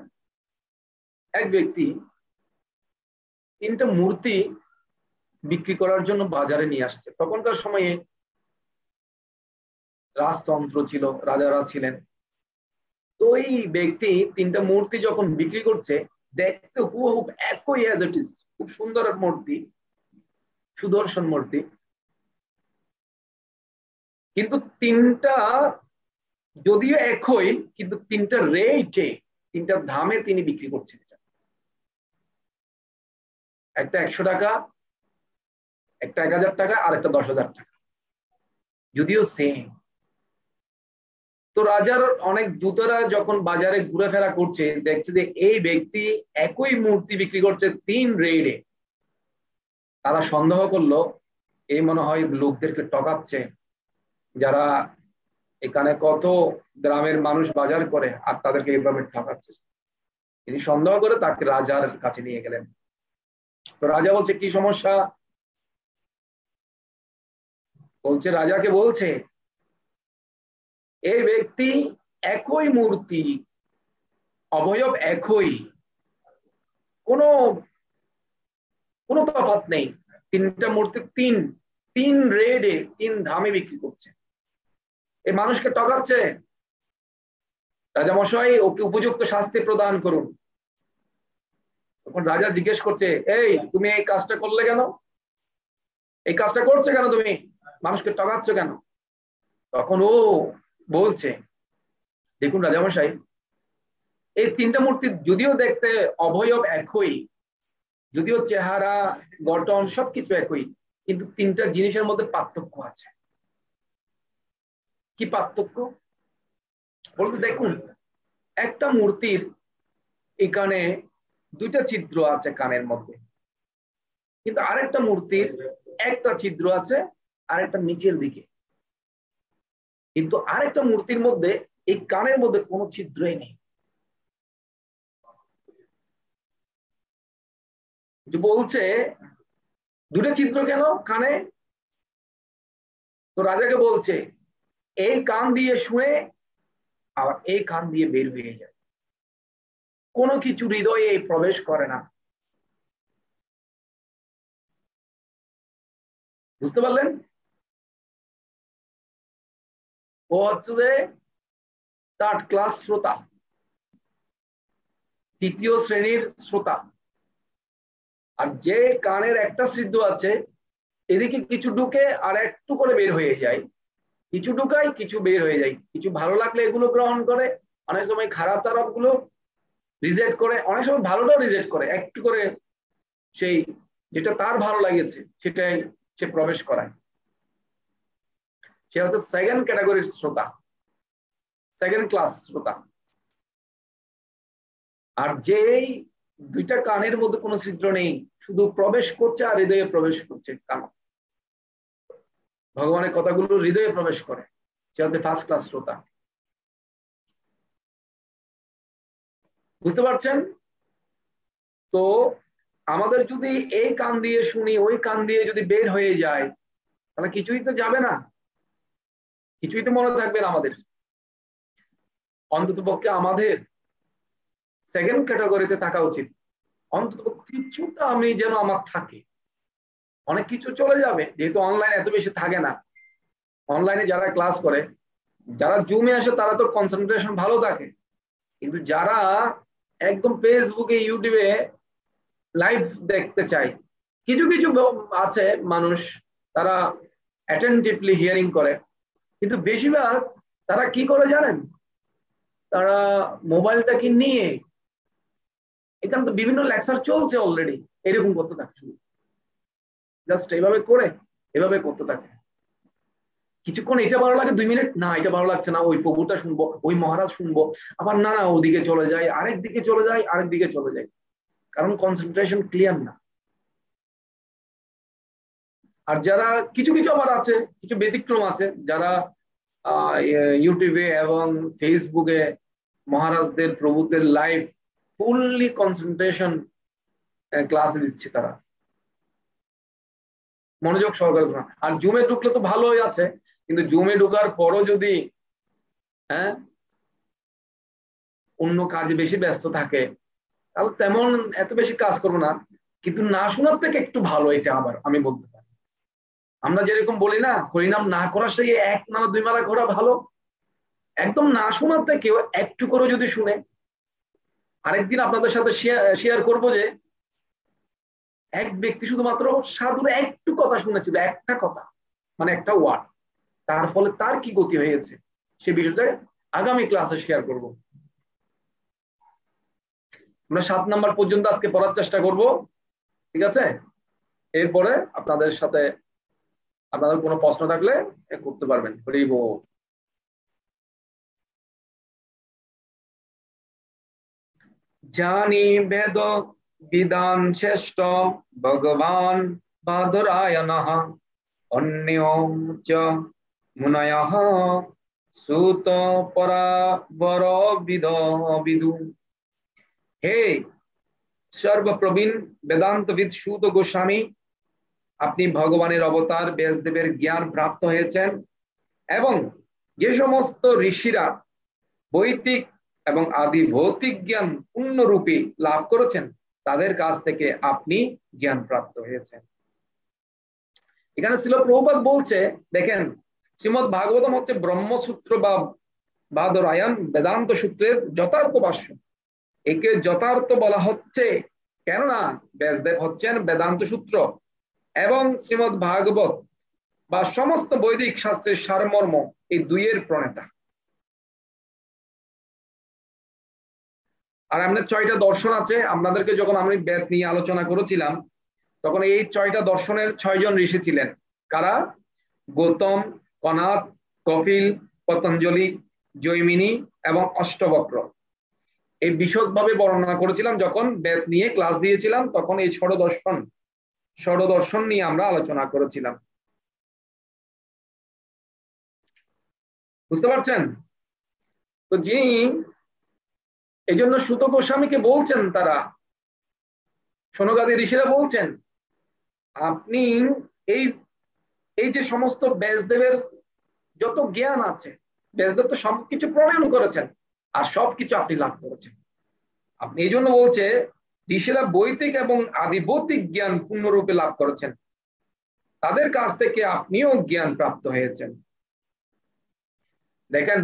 এক ব্যক্তি 3টা মূর্তি বিক্রি করার জন্য বাজারে নিয়ে আসছে। তখনকার সময়ে রাজতন্ত্র ছিল, রাজারা ছিলেন। তো এই ব্যক্তি 3টা মূর্তি যখন বিক্রি করছে, দেখতে হুবহু একই অ্যাজ ইট ইজ, খুব সুন্দর মূর্তি, সুদর্শন মূর্তি, কিন্তু 3টা যদিও একই, কিন্তু 3টা রেটে, 3টা দামে তিনি বিক্রি করছেন। একটা 100 টাকা, একটা 1000 টাকা, আর একটা 10,000 টাকা, যদিও সেম। তো রাজার অনেক দূতেরা যখন বাজারে ঘুরেফেরা করছে, দেখছে যে এই ব্যক্তি একই মূর্তি বিক্রি করছে 3 রেটে। তারা সন্দেহ করলো এই মনে হয় লোকদেরকে ঠকাচ্ছে, যারা এখানে কত গ্রামের মানুষ বাজার করে আর তাদেরকে এইভাবে ঠকাচ্ছে। তিনি সন্দেহ করে তাকে রাজার কাছে নিয়ে গেলেন। তো রাজা বলছে কি সমস্যা? বলছে, রাজাকে বলছে এই ব্যক্তি একই মূর্তি, অবয়ব একই, কোনো কোনো তফাৎ নেই, 3টা মূর্তি 3 রেটে 3 দামে বিক্রি করছে, এই মানুষকে ঠকাচ্ছে। রাজামশাই ওকে উপযুক্ত শাস্তি প্রদান করুন। তখন রাজা জিজ্ঞেস করছে, এই তুমি এই কাজটা করলে কেন? এই কাজটা করছো কেন? তুমি মানুষকে ঠকাচ্ছ কেন? তখন ও বলছে, দেখুন রাজামশাই, এই 3টা মূর্তি যদিও দেখতে অবয়ব একই, যদিও চেহারা গঠন সবকিছু একই, কিন্তু 3টা জিনিসের মধ্যে পার্থক্য আছে। কি পার্থক্য? বলতে দেখুন, একটা মূর্তির এখানে 2টা ছিদ্র আছে কানের মধ্যে, কিন্তু আরেকটা মূর্তির একটা ছিদ্র আছে আরেকটা নিচের দিকে, কিন্তু আরেকটা মূর্তির মধ্যে এই কানের মধ্যে কোনো ছিদ্রই নেই। বলছে 2টা ছিদ্র কেন কানে? তো রাজাকে বলছে এই কান দিয়ে শুনে আর এই কান দিয়ে বের হয়ে যায়, কোনো কিছু হৃদয়ে প্রবেশ করে না। বুঝতে পারলেন? ও হচ্ছে যে 3rd ক্লাস শ্রোতা, 3য় শ্রেণীর শ্রোতা। আর যে কানের একটা ছিদ্র আছে, এদিকে কিছু ঢুকে আর একটু করে বের হয়ে যায়, কিছু ঢুকায় কিছু বের হয়ে যায়, কিছু ভালো লাগলে এগুলো গ্রহণ করে, অনেক সময় খারাপ তারাপ গুলো রিজেক্ট করে, অনেক সময় ভালোটাও রিজেক্ট করে, একটু করে সেই যেটা তার ভালো লাগেছে সেটাই সে প্রবেশ করায়। সে হচ্ছে 2nd ক্যাটাগরির শ্রোতা, 2nd ক্লাস শ্রোতা। আর যেই 2টা কানের মধ্যে কোনো ছিদ্র নেই, শুধু প্রবেশ করছে আর হৃদয়ে প্রবেশ করছে, কান ভগবানের কথাগুলো হৃদয়ে প্রবেশ করে, সে হচ্ছে 1st ক্লাস শ্রোতা। বুঝতে পারছেন? তো আমাদের যদি এই কান দিয়ে শুনি ওই কান দিয়ে যদি বের হয়ে যায়, তাহলে কিছুই তো যাবে না, কিছুই তো মনে থাকবে না আমাদের। অন্তত পক্ষে আমাদের 2nd ক্যাটাগরিতে থাকা উচিত, অন্তত কিছুটা আমি যেন আমার থাকে। অনেক কিছু চলে যাবে, যেহেতু অনলাইন এত বেশি থাকে না। অনলাইনে যারা ক্লাস করে, যারা জুমে আসে তারা তো কনসেন্ট্রেশন ভালো থাকে, কিন্তু যারা একদম ফেসবুকে ইউটিউবে লাইভ দেখতে চায়, কিছু কিছু আছে মানুষ, তারা অ্যাটেনটিভলি হিয়ারিং করে, কিন্তু বেশিরভাগ তারা কি করে জানেন? তারা মোবাইলটাকে নিয়ে, এখানে তো বিভিন্ন লেকচার চলছে অলরেডি, এরকম করতে থাকে, শুধু জাস্ট এভাবে করে এভাবে করতে থাকে। কিছুক্ষণ এটা ভালো লাগে 2 মিনিট, না এটা ভালো লাগছে না, ওই প্রভুটা শুনবো, ওই মহারাজ শুনবো, আবার না না ওদিকে চলে যায়, আরেক দিকে চলে যায়, আরেক দিকে চলে যায়, কারণ কনসেন্ট্রেশন ক্লিয়ার না। আর যারা কিছু কিছু আবার আছে, কিছু ব্যতিক্রম আছে, যারা ইউটিউবে এবং ফেসবুকে মহারাজদের প্রভুদের লাইভ ফুললি কনসেন্ট্রেশন ক্লাসে দিচ্ছে, তারা মনোযোগ সহকারে শোনা। আর জুমে ঢুকলে তো ভালোই আছে, কিন্তু জুমে ঢুকার পরও যদি অন্য কাজে বেশি ব্যস্ত থাকে, তাহলে তেমন এত বেশি কাজ করবো না, কিন্তু না শোনার থেকে একটু ভালো এটা আবার আমি বলতে পারি। আমরা যেরকম বলি না, হরিনাম না করার সেই 1 মালা 2 মালা ঘোরা ভালো, একদম না শোনার থেকেও একটু করে যদি শুনে। আরেকদিন আপনাদের সাথে শেয়ার করবো যে এক ব্যক্তি শুধুমাত্র সাধুর একটু কথা শুনেছিল, একটা কথা, মানে একটা ওয়ার্ড, তার ফলে তার কি গতি হয়েছে সে বিষয়টা আগামী ক্লাসে শেয়ার করব। আমরা 7 নাম্বার পর্যন্ত আজকে পড়ার চেষ্টা করব, ঠিক আছে? এরপরে আপনাদের সাথে আপনাদের কোনো প্রশ্ন থাকলে করতে পারবেন। হরি বল। জানি বেদ বিধান শ্রেষ্ঠ ভগবান বাদরায়ণঃ অন্যম চ মুনয়ঃ সুত পরাবর বিদু। হে সর্বপ্রবীণ বেদান্তবিদ সুত গোস্বামী, আপনি ভগবানের অবতার ব্যাসদেবের জ্ঞান প্রাপ্ত হয়েছেন এবং যে সমস্ত ঋষিরা বৈদিক এবং আদি ভৌতিক জ্ঞান পূর্ণরূপে লাভ করেছেন তাদের কাছ থেকে আপনি জ্ঞান প্রাপ্ত হয়েছেন। এখানে শ্রীল প্রভুপাদ বলছে, দেখেন শ্রীমদ্ ভাগবতম হচ্ছে ব্রহ্মসূত্র বা বাদরায়ণ বেদান্ত সূত্রের যথার্থ ভাষ্য। একে যথার্থ বলা হচ্ছে কেননা ব্যাসদেব হচ্ছেন বেদান্ত সূত্র এবং শ্রীমদ্ ভাগবত বা সমস্ত বৈদিক শাস্ত্রের সারমর্ম এই দুইয়ের প্রণেতা। আর আমাদের 6টা দর্শন আছে। আপনাদেরকে যখন আমি বেদ নিয়ে আলোচনা করেছিলাম তখন এই 6টা দর্শনের 6 জন ঋষি ছিলেন। কারা? গৌতম, কনাদ, কপিল, পতঞ্জলি, জৈমিনী এবং অষ্টবক্র। এই বিশদভাবে বর্ণনা করেছিলাম যখন বেদ নিয়ে ক্লাস দিয়েছিলাম, তখন এই ষড়দর্শন নিয়ে আমরা আলোচনা করেছিলাম। বুঝতে পারছেন? তো যিনি এই জন্য সুত গোস্বামীকে বলছেন, তারা সনকাদি ঋষিরা বলছেন, আপনি এই এই যে সমস্ত ব্যাসদেবের যত জ্ঞান আছে, ব্যাসদেব তো সবকিছু প্রণয়ন করেছেন আর সবকিছু আপনি লাভ করেছেন। আপনি এই জন্য বলছে ঋষিরা বৈদিক এবং আদিভৌতিক জ্ঞান পূর্ণরূপে লাভ করেছেন, তাদের কাছ থেকে আপনিও জ্ঞান প্রাপ্ত হয়েছেন। দেখেন,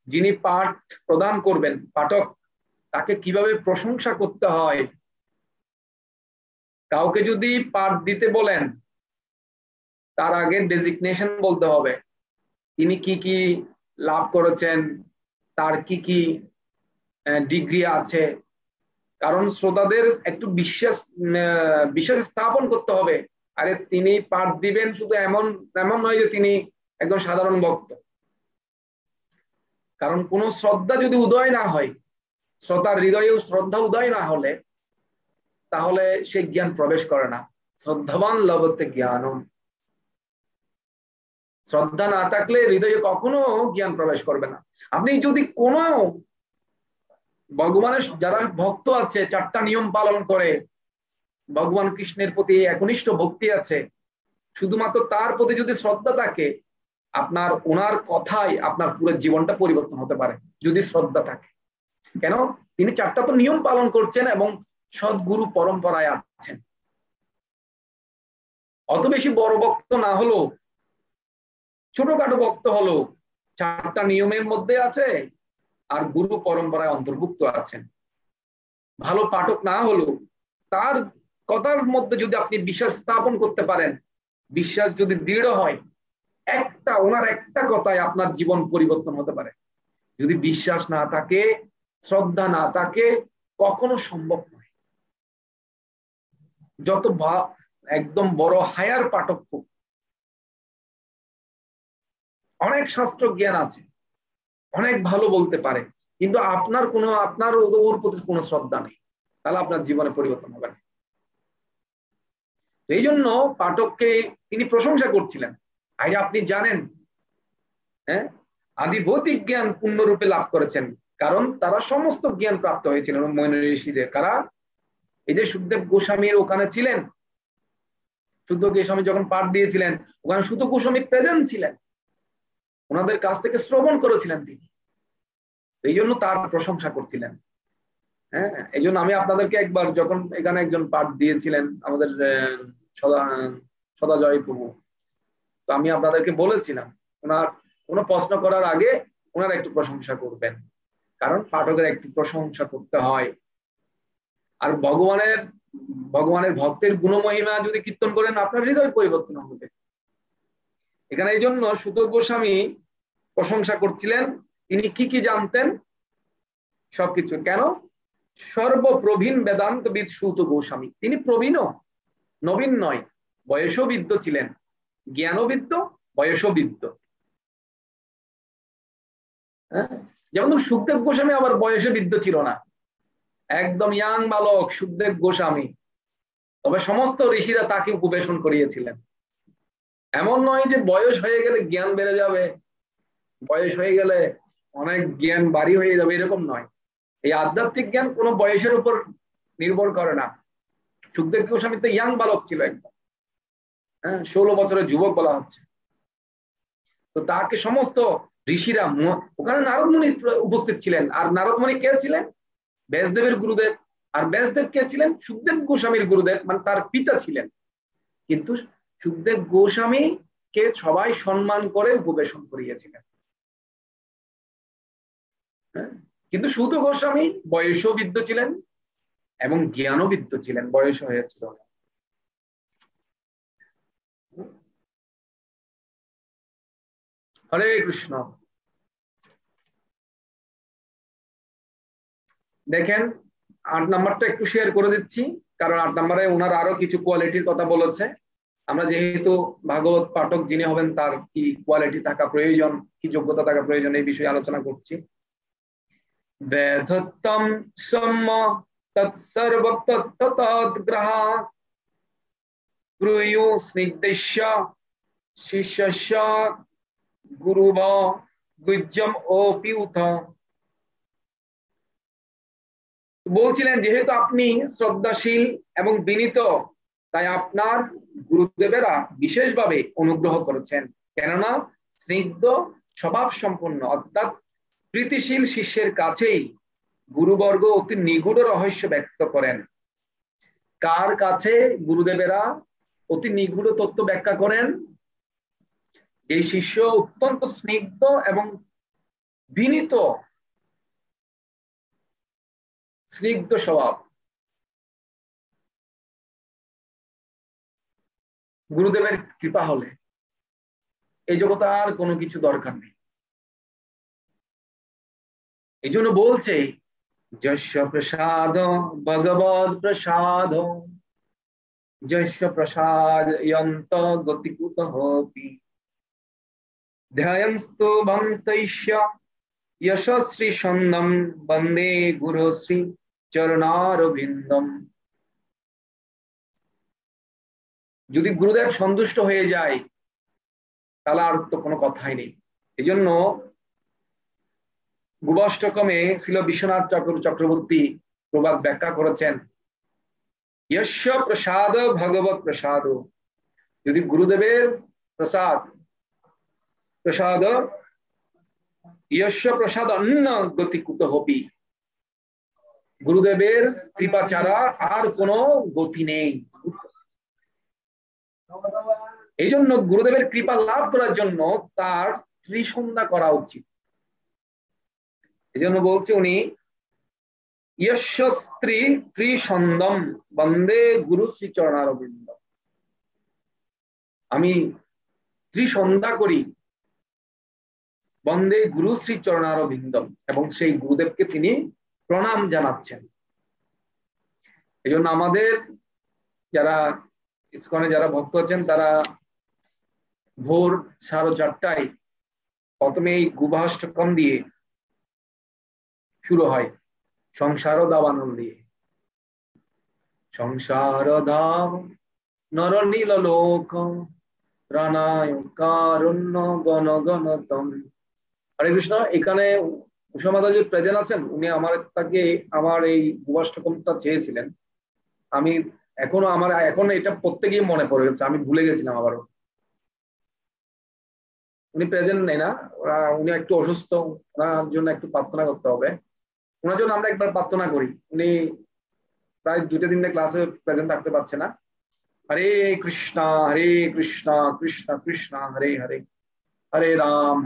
যিনি পাঠ প্রদান করবেন পাঠক, তাকে কিভাবে প্রশংসা করতে হয়। কাউকে যদি পাঠ দিতে বলেন তার আগে ডেজিগনেশন বলতে হবে, তিনি কি কি লাভ করেছেন, তার কি কি ডিগ্রি আছে। কারণ শ্রোতাদের একটু বিশ্বাস স্থাপন করতে হবে। আরে তিনি পাঠ দিবেন শুধু এমন নয় যে তিনি একদম সাধারণ ভক্ত। কারণ কোন শ্রদ্ধা যদি উদয় না হয়, শ্রোতার হৃদয়েও শ্রদ্ধা উদয় না হলে, তাহলে সে জ্ঞান প্রবেশ করে না। শ্রদ্ধাবান লভতে জ্ঞানম। শ্রদ্ধা না থাকলে হৃদয়ে কখনো জ্ঞান প্রবেশ করবে না। আপনি যদি কোনো ভগবানের যারা ভক্ত আছে, 4টা নিয়ম পালন করে, ভগবান কৃষ্ণের প্রতি একনিষ্ঠ ভক্তি আছে, শুধুমাত্র তার প্রতি যদি শ্রদ্ধা থাকে, আপনার ওনার কথাই আপনার পুরো জীবনটা পরিবর্তন হতে পারে যদি শ্রদ্ধা থাকে। কেন? তিনি 4টা তো নিয়ম পালন করছেন এবং সদ্গুরু পরম্পরায় আছেন। অত বেশি বড় ভক্ত না হলো, ছোটখাটো ভক্ত হলো, 4টা নিয়মের মধ্যে আছে আর গুরু পরম্পরায় অন্তর্ভুক্ত আছেন। ভালো পাঠক না হলো, তার কথার মধ্যে যদি আপনি বিশ্বাস স্থাপন করতে পারেন, বিশ্বাস যদি দৃঢ় হয়, ওনার একটা কথায় আপনার জীবন পরিবর্তন হতে পারে। যদি বিশ্বাস না থাকে, শ্রদ্ধা না থাকে, কখনো সম্ভব নয়। যত একদম বড় হায়ার পাঠক হোক, অনেক শাস্ত্র জ্ঞান আছে, অনেক ভালো বলতে পারে, কিন্তু আপনার ওর প্রতি কোনো শ্রদ্ধা নেই, তাহলে আপনার জীবনে পরিবর্তন হবে না। এই জন্য পাঠককে তিনি প্রশংসা করছিলেন। আর আপনি জানেন, হ্যাঁ, আদি ভৌতিক জ্ঞান পূর্ণরূপে লাভ করেছেন, কারণ তারা সমস্ত জ্ঞান প্রাপ্ত হয়েছিলেন মৈনর ঋষিদের। কারা? এই যে সুখদেব গোস্বামীর ওখানে ছিলেন, সুত গোস্বামী যখন পাঠ দিয়েছিলেন, ওখানে সুত গোস্বামী প্রেজেন্ট ছিলেন, ওনাদের কাছ থেকে শ্রবণ করেছিলেন তিনি। এই জন্য তার প্রশংসা করছিলেন। হ্যাঁ, এই জন্য আমি আপনাদেরকে একবার যখন এখানে একজন পাঠ দিয়েছিলেন, আমাদের সদাজয় প্রভু, তো আমি আপনাদেরকে বলেছিলাম ওনার কোনো প্রশ্ন করার আগে ওনার একটু প্রশংসা করবেন, কারণ পাঠকের একটু প্রশংসা করতে হয়। আর ভগবানের ভক্তের গুণমহিমা যদি কীর্তন করেন, আপনার হৃদয় পরিবর্তন হবে। এখানে এই জন্য সুত গোস্বামী প্রশংসা করছিলেন। তিনি কি কি জানতেন? সবকিছু। কেন? সর্বপ্রবীণ বেদান্তবিদ সুত গোস্বামী। তিনি প্রবীণও, নবীন নয়, বয়সবিদ্য ছিলেন। জ্ঞানবিদ্য, বয়সবিদ্য। যেমন সুখদেব গোস্বামী আবার বয়সে বিদ্য ছিল না, একদম ইয়াং বালক সুখদেব গোস্বামী, তবে সমস্ত ঋষিরা তাকে উপবেশন করিয়েছিলেন। এমন নয় যে বয়স হয়ে গেলে জ্ঞান বেড়ে যাবে, বয়স হয়ে গেলে অনেক জ্ঞান বাড়ি হয়ে যাবে, এরকম নয়। এই আধ্যাত্মিক জ্ঞান কোনো বয়সের উপর নির্ভর করে না। সুখদেব গোস্বামী তো ইয়াং বালক ছিল একদম, হ্যাঁ, 16 বছরের যুবক বলা হচ্ছে। তো তাকে সমস্ত ঋষিরা, ওখানে নারদ মুনি উপস্থিত ছিলেন। আর নারদ মুনি কে ছিলেন? ব্যাসদেবের গুরুদেব। আর ব্যাসদেব কে ছিলেন? সুখদেব গোস্বামীর গুরুদেব, মানে তার পিতা ছিলেন। কিন্তু সুখদেব গোস্বামী কে সবাই সম্মান করে উপবেশন করিয়েছিলেন। কিন্তু সুত গোস্বামী বয়সবিদ্ধ ছিলেন এবং জ্ঞানবিদ্ধ ছিলেন, বয়স হয়েছিল। হরে কৃষ্ণ। দেখেন 8 নাম্বারটা একটু শেয়ার করে দিচ্ছি, কারণ 8 নাম্বারে ওনার আরো কিছু কোয়ালিটির কথা বলেছে। আমরা যেহেতু ভাগবত পাঠক যিনি হবেন তার কি কোয়ালিটি থাকা প্রয়োজন, কি যোগ্যতা থাকা প্রয়োজন, এই বিষয়ে আলোচনা করছি। বেদত্তম সম্ম তৎসর্বতৎগ্রহ ব্রূয়ু স্নিগ্ধস্য শিষ্যস্য গুরুব গুজ্জম ওপি উথ। বলছিলেন যেহেতু আপনি শ্রদ্ধাশীল এবং বিনীত, তাই আপনার গুরুদেবেরা বিশেষভাবে অনুগ্রহ করেছেন, কেননা স্নিগ্ধ স্বভাব সম্পন্ন অর্থাৎ প্রীতিশীল শিষ্যের কাছেই গুরুবর্গ অতি নিগূঢ় রহস্য ব্যক্ত করেন। কার কাছে গুরুদেবেরা অতি নিগূঢ় তত্ত্ব ব্যাখ্যা করেন? যে শিষ্য অত্যন্ত স্নিগ্ধ এবং বিনীত, স্নিগ্ধ স্বভাব। গুরুদেবের কৃপা হলে এই জগতে আর কোনো কিছু দরকার নেই। এই জন্য বলছে যস্য প্রসাদ ভগবদ প্রসাদ, যস্য প্রসাদয়ন্ত গতিকুতঃপি ধ্যায়নস্তু ভংস্তৈষ্য যশশ্রী সন্দম বন্দে গুরুশ্রী চরণারবিন্দম। যদি গুরুদেব সন্তুষ্ট হয়ে যায় তাহলে আর তো কোনো কথাই নেই। এই জন্য গুবাষ্টকমে ছিল বিশ্বনাথ চক্রবর্তী প্রবাদ ব্যাখ্যা করেছেন, যস্য প্রসাদ ভগবত প্রসাদ, যদি গুরুদেবের প্রসাদ যস্য প্রসাদ অন্য গতি কুতঃপি, গুরুদেবের কৃপা ছাড়া আর কোনো গতি নেই। এই জন্য গুরুদেবের কৃপা লাভ করার জন্য তার ত্রিসন্ধ্যা করা উচিত। এই জন্য বলছে উনি যস্য স্ত্রী ত্রিসন্ধম বন্দে গুরু শ্রী চরণারবিন্দ, আমি ত্রিসন্ধ্যা করি বন্দে গুরু শ্রী চরণারবিন্দম, এবং সেই গুরুদেবকে তিনি প্রণাম জানাচ্ছেন। এই জন্য আমাদের যারা ইসকনে যারা ভক্ত আছেন তারা ভোর 4:30টায় প্রথমে এই গুবাষ্টকম দিয়ে শুরু হয়, সংসার দাবানল দিয়ে। সংসার দাব নর নীল লোক প্রাণায় কারুণ্য গণ গণতম। হরে কৃষ্ণ। এখানে উষা মাতা যে প্রেজেন্ট আছেন, উনি আমার এই গুবাষ্টকমটা চেয়েছিলেন। আমি এখন এটা পড়তে গিয়ে মনে পড়ে গেছে, আমি ভুলে গেছিলাম আবারও। উনি প্রেজেন্ট নেই না, উনি একটু অসুস্থ, ওনার জন্য একটু প্রার্থনা করতে হবে। ওনার জন্য আমরা একবার প্রার্থনা করি। উনি প্রায় 2-3 ক্লাসে প্রেজেন্ট থাকতে পারছে না। হরে কৃষ্ণ কৃষ্ণ কৃষ্ণ হরে হরে, হরে রাম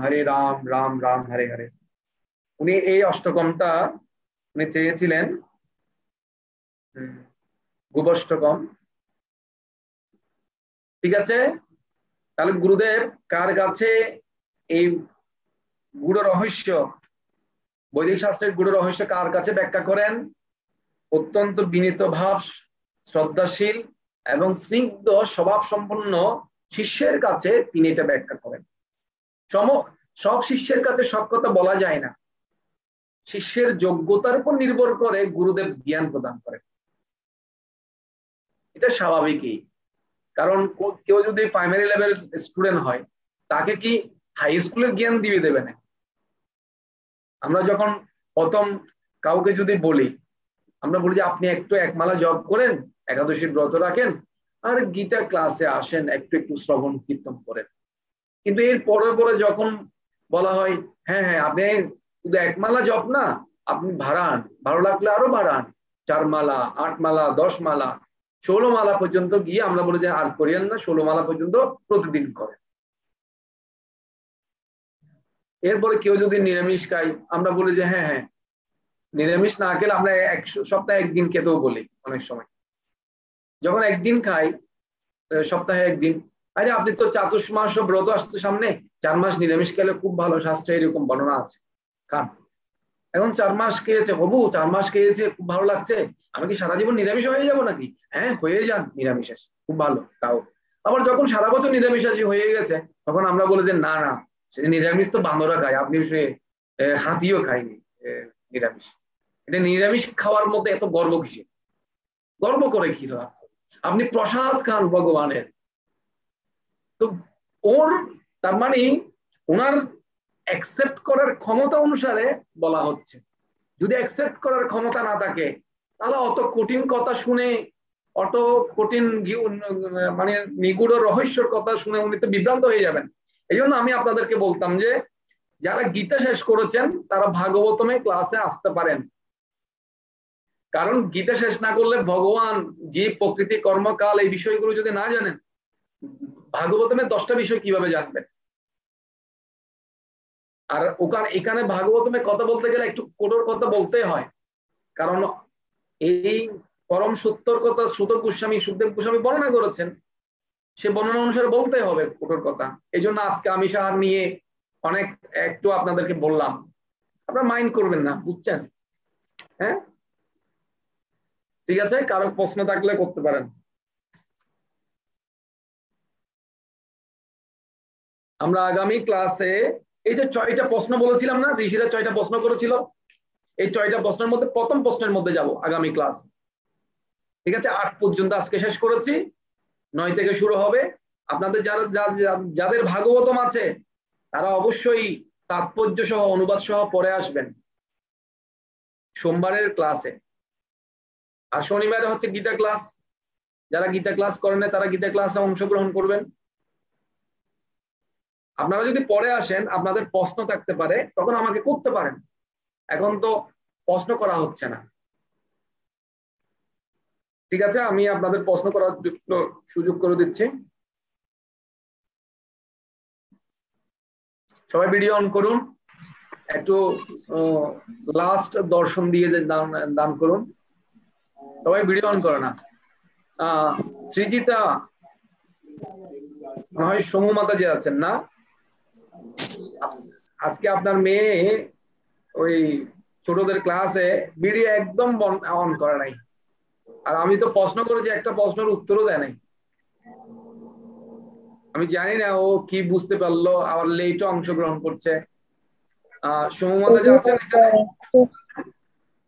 রাম রাম হরে হরে। উনি এই অষ্টকমটা উনি চেয়েছিলেন, গুবাষ্টকম। ঠিক আছে, তাহলে গুরুদেব কার কাছে এই গূঢ় রহস্য, বৈদিক শাস্ত্রের গূঢ় রহস্য কার কাছে ব্যাখ্যা করেন? অত্যন্ত বিনীত ভাব, শ্রদ্ধাশীল এবং স্নিগ্ধ স্বভাব সম্পন্ন শিষ্যের কাছে তিনি এটা ব্যাখ্যা করেন। সব শিষ্যের কাছে সব কথা বলা যায় না। শিষ্যের যোগ্যতার উপর নির্ভর করে গুরুদেব জ্ঞান প্রদান করে। এটা স্বাভাবিকই, কারণ কেউ যদি প্রাইমারি লেভেল স্টুডেন্ট হয় তাকে কি হাই স্কুলের জ্ঞান দিয়ে দেবে না? আমরা যখন প্রথম কাউকে যদি বলি, আমরা বলি যে আপনি একটু একমালা জপ করেন, একাদশী ব্রত রাখেন, আর গীতা ক্লাসে আসেন, একটু একটু শ্রবণ কীর্তন করেন। কিন্তু এর পরে পরে যখন বলা হয় হ্যাঁ হ্যাঁ আপনি শুধু একমালা জপ না, আপনি বাড়ান, ভালো লাগলে আরো বাড়ান, 4 মালা, 8 মালা, 10 মালা, 16 মালা পর্যন্ত গিয়ে আমরা বলি যে আর করিয়েন না, 16 মালা পর্যন্ত প্রতিদিন করেন। এরপরে কেউ যদি নিরামিষ খাই, আমরা বলি যে হ্যাঁ হ্যাঁ নিরামিষ না খেলে আমরা সপ্তাহে একদিন খেতেও বলি। অনেক সময় যখন একদিন খাই, সপ্তাহে একদিন, আরে আপনি তো চাতুর্মাস ব্রত আসছে সামনে, 4 মাস নিরামিষ খেলে খুব ভালো, শাস্ত্রে এরকম বর্ণনা আছে, খান। এখন 4 মাস খেয়েছে, বাবু 4 মাস খেয়েছে খুব ভালো লাগছে, আমি কি সারা জীবন নিরামিষ হয়ে যাব নাকি? হ্যাঁ হয়ে যান নিরামিষ, খুব ভালো। তাও আবার যখন সারা বছর নিরামিষ হয়ে গেছে, তখন আমরা বলি যে না না, সেটা নিরামিষ তো বান্দরা খায়, আপনি সে হাতিও খায়নি নিরামিষ। এটা নিরামিষ খাওয়ার মধ্যে এত গর্ব কিসে? গর্ব করে কি লাভ? আপনি প্রসাদ খান ভগবানের। তো ওর তার মানে ওনার অ্যাকসেপ্ট করার ক্ষমতা অনুসারে বলা হচ্ছে। যদি অ্যাকসেপ্ট করার ক্ষমতা না থাকে, তাহলে অত কঠিন কথা শুনে, অত কঠিন মানে নিগুড় রহস্যের কথা শুনে উনি তো বিভ্রান্ত হয়ে যাবেন। এই জন্য আমি আপনাদেরকে বলতাম যে যারা গীতা শেষ করেছেন তারা ভাগবতমে ক্লাসে আসতে পারেন, কারণ গীতা শেষ না করলে ভগবান যে প্রকৃতি কর্মকাল এই বিষয়গুলো যদি না জানেন, ভাগবতমে 10টা বিষয় কিভাবে জানবেন? আর এখানে ভাগবতমে কথা বলতে গেলে একটু কঠোর কথা বলতে হয়, কারণ এই পরম সত্যর কথা সুত গোস্বামী, সুখদেব গোস্বামী বর্ণনা করেছেন, সে বর্ণনা অনুসারে বলতে হবে কঠোর কথা। এই জন্য আজকে আমি সাহার নিয়ে অনেক একটু আপনাদেরকে বললাম, আপনারা মাইন্ড করবেন না, বুঝছেন? হ্যাঁ ঠিক আছে, কারো প্রশ্ন থাকলে করতে পারেন। আমরা আগামী ক্লাসে এই যে 6টা প্রশ্ন বলেছিলাম না, ঋষিরা 6টা প্রশ্ন করেছিল, এই 6টা প্রশ্নের মধ্যে প্রথম প্রশ্নের মধ্যে যাব আগামী ক্লাস। ঠিক আছে, 8 পর্যন্ত আজকে শেষ করেছি, 9 থেকে শুরু হবে। আপনাদের যাদের ভাগবতম আছে তারা অবশ্যই তাৎপর্য সহ অনুবাদ সহ পড়ে আসবেন সোমবারের ক্লাসে। আর শনিবারে হচ্ছে গীতা ক্লাস, যারা গীতা ক্লাস করেন না তারা গীতা ক্লাসে অংশগ্রহণ করবেন। আপনারা যদি পরে আসেন, আপনাদের প্রশ্ন থাকতে পারে, তখন আমাকে করতে পারেন, এখন তো প্রশ্ন করা হচ্ছে না। ঠিক আছে, আমি আপনাদের প্রশ্ন করার সুযোগ করে দিচ্ছি। সবাই ভিডিও অন করুন, একটু লাস্ট দর্শন দিয়ে দান করুন। সবাই ভিডিও অন করে না। সৃজিতা হয় সমু মাতাজি আছেন না? আজকে আপনার মেয়ে ওই ছোটদের ক্লাসে ভিডিও একদম অন করে নাই, আর আমি তো প্রশ্ন করেছি, একটা প্রশ্নের উত্তরও দেয় নাই। আমি জানি না ও কি বুঝতে পারলো, আবার লেটে অংশগ্রহণ করছে। সমু মাতাজি আছেন এখানে?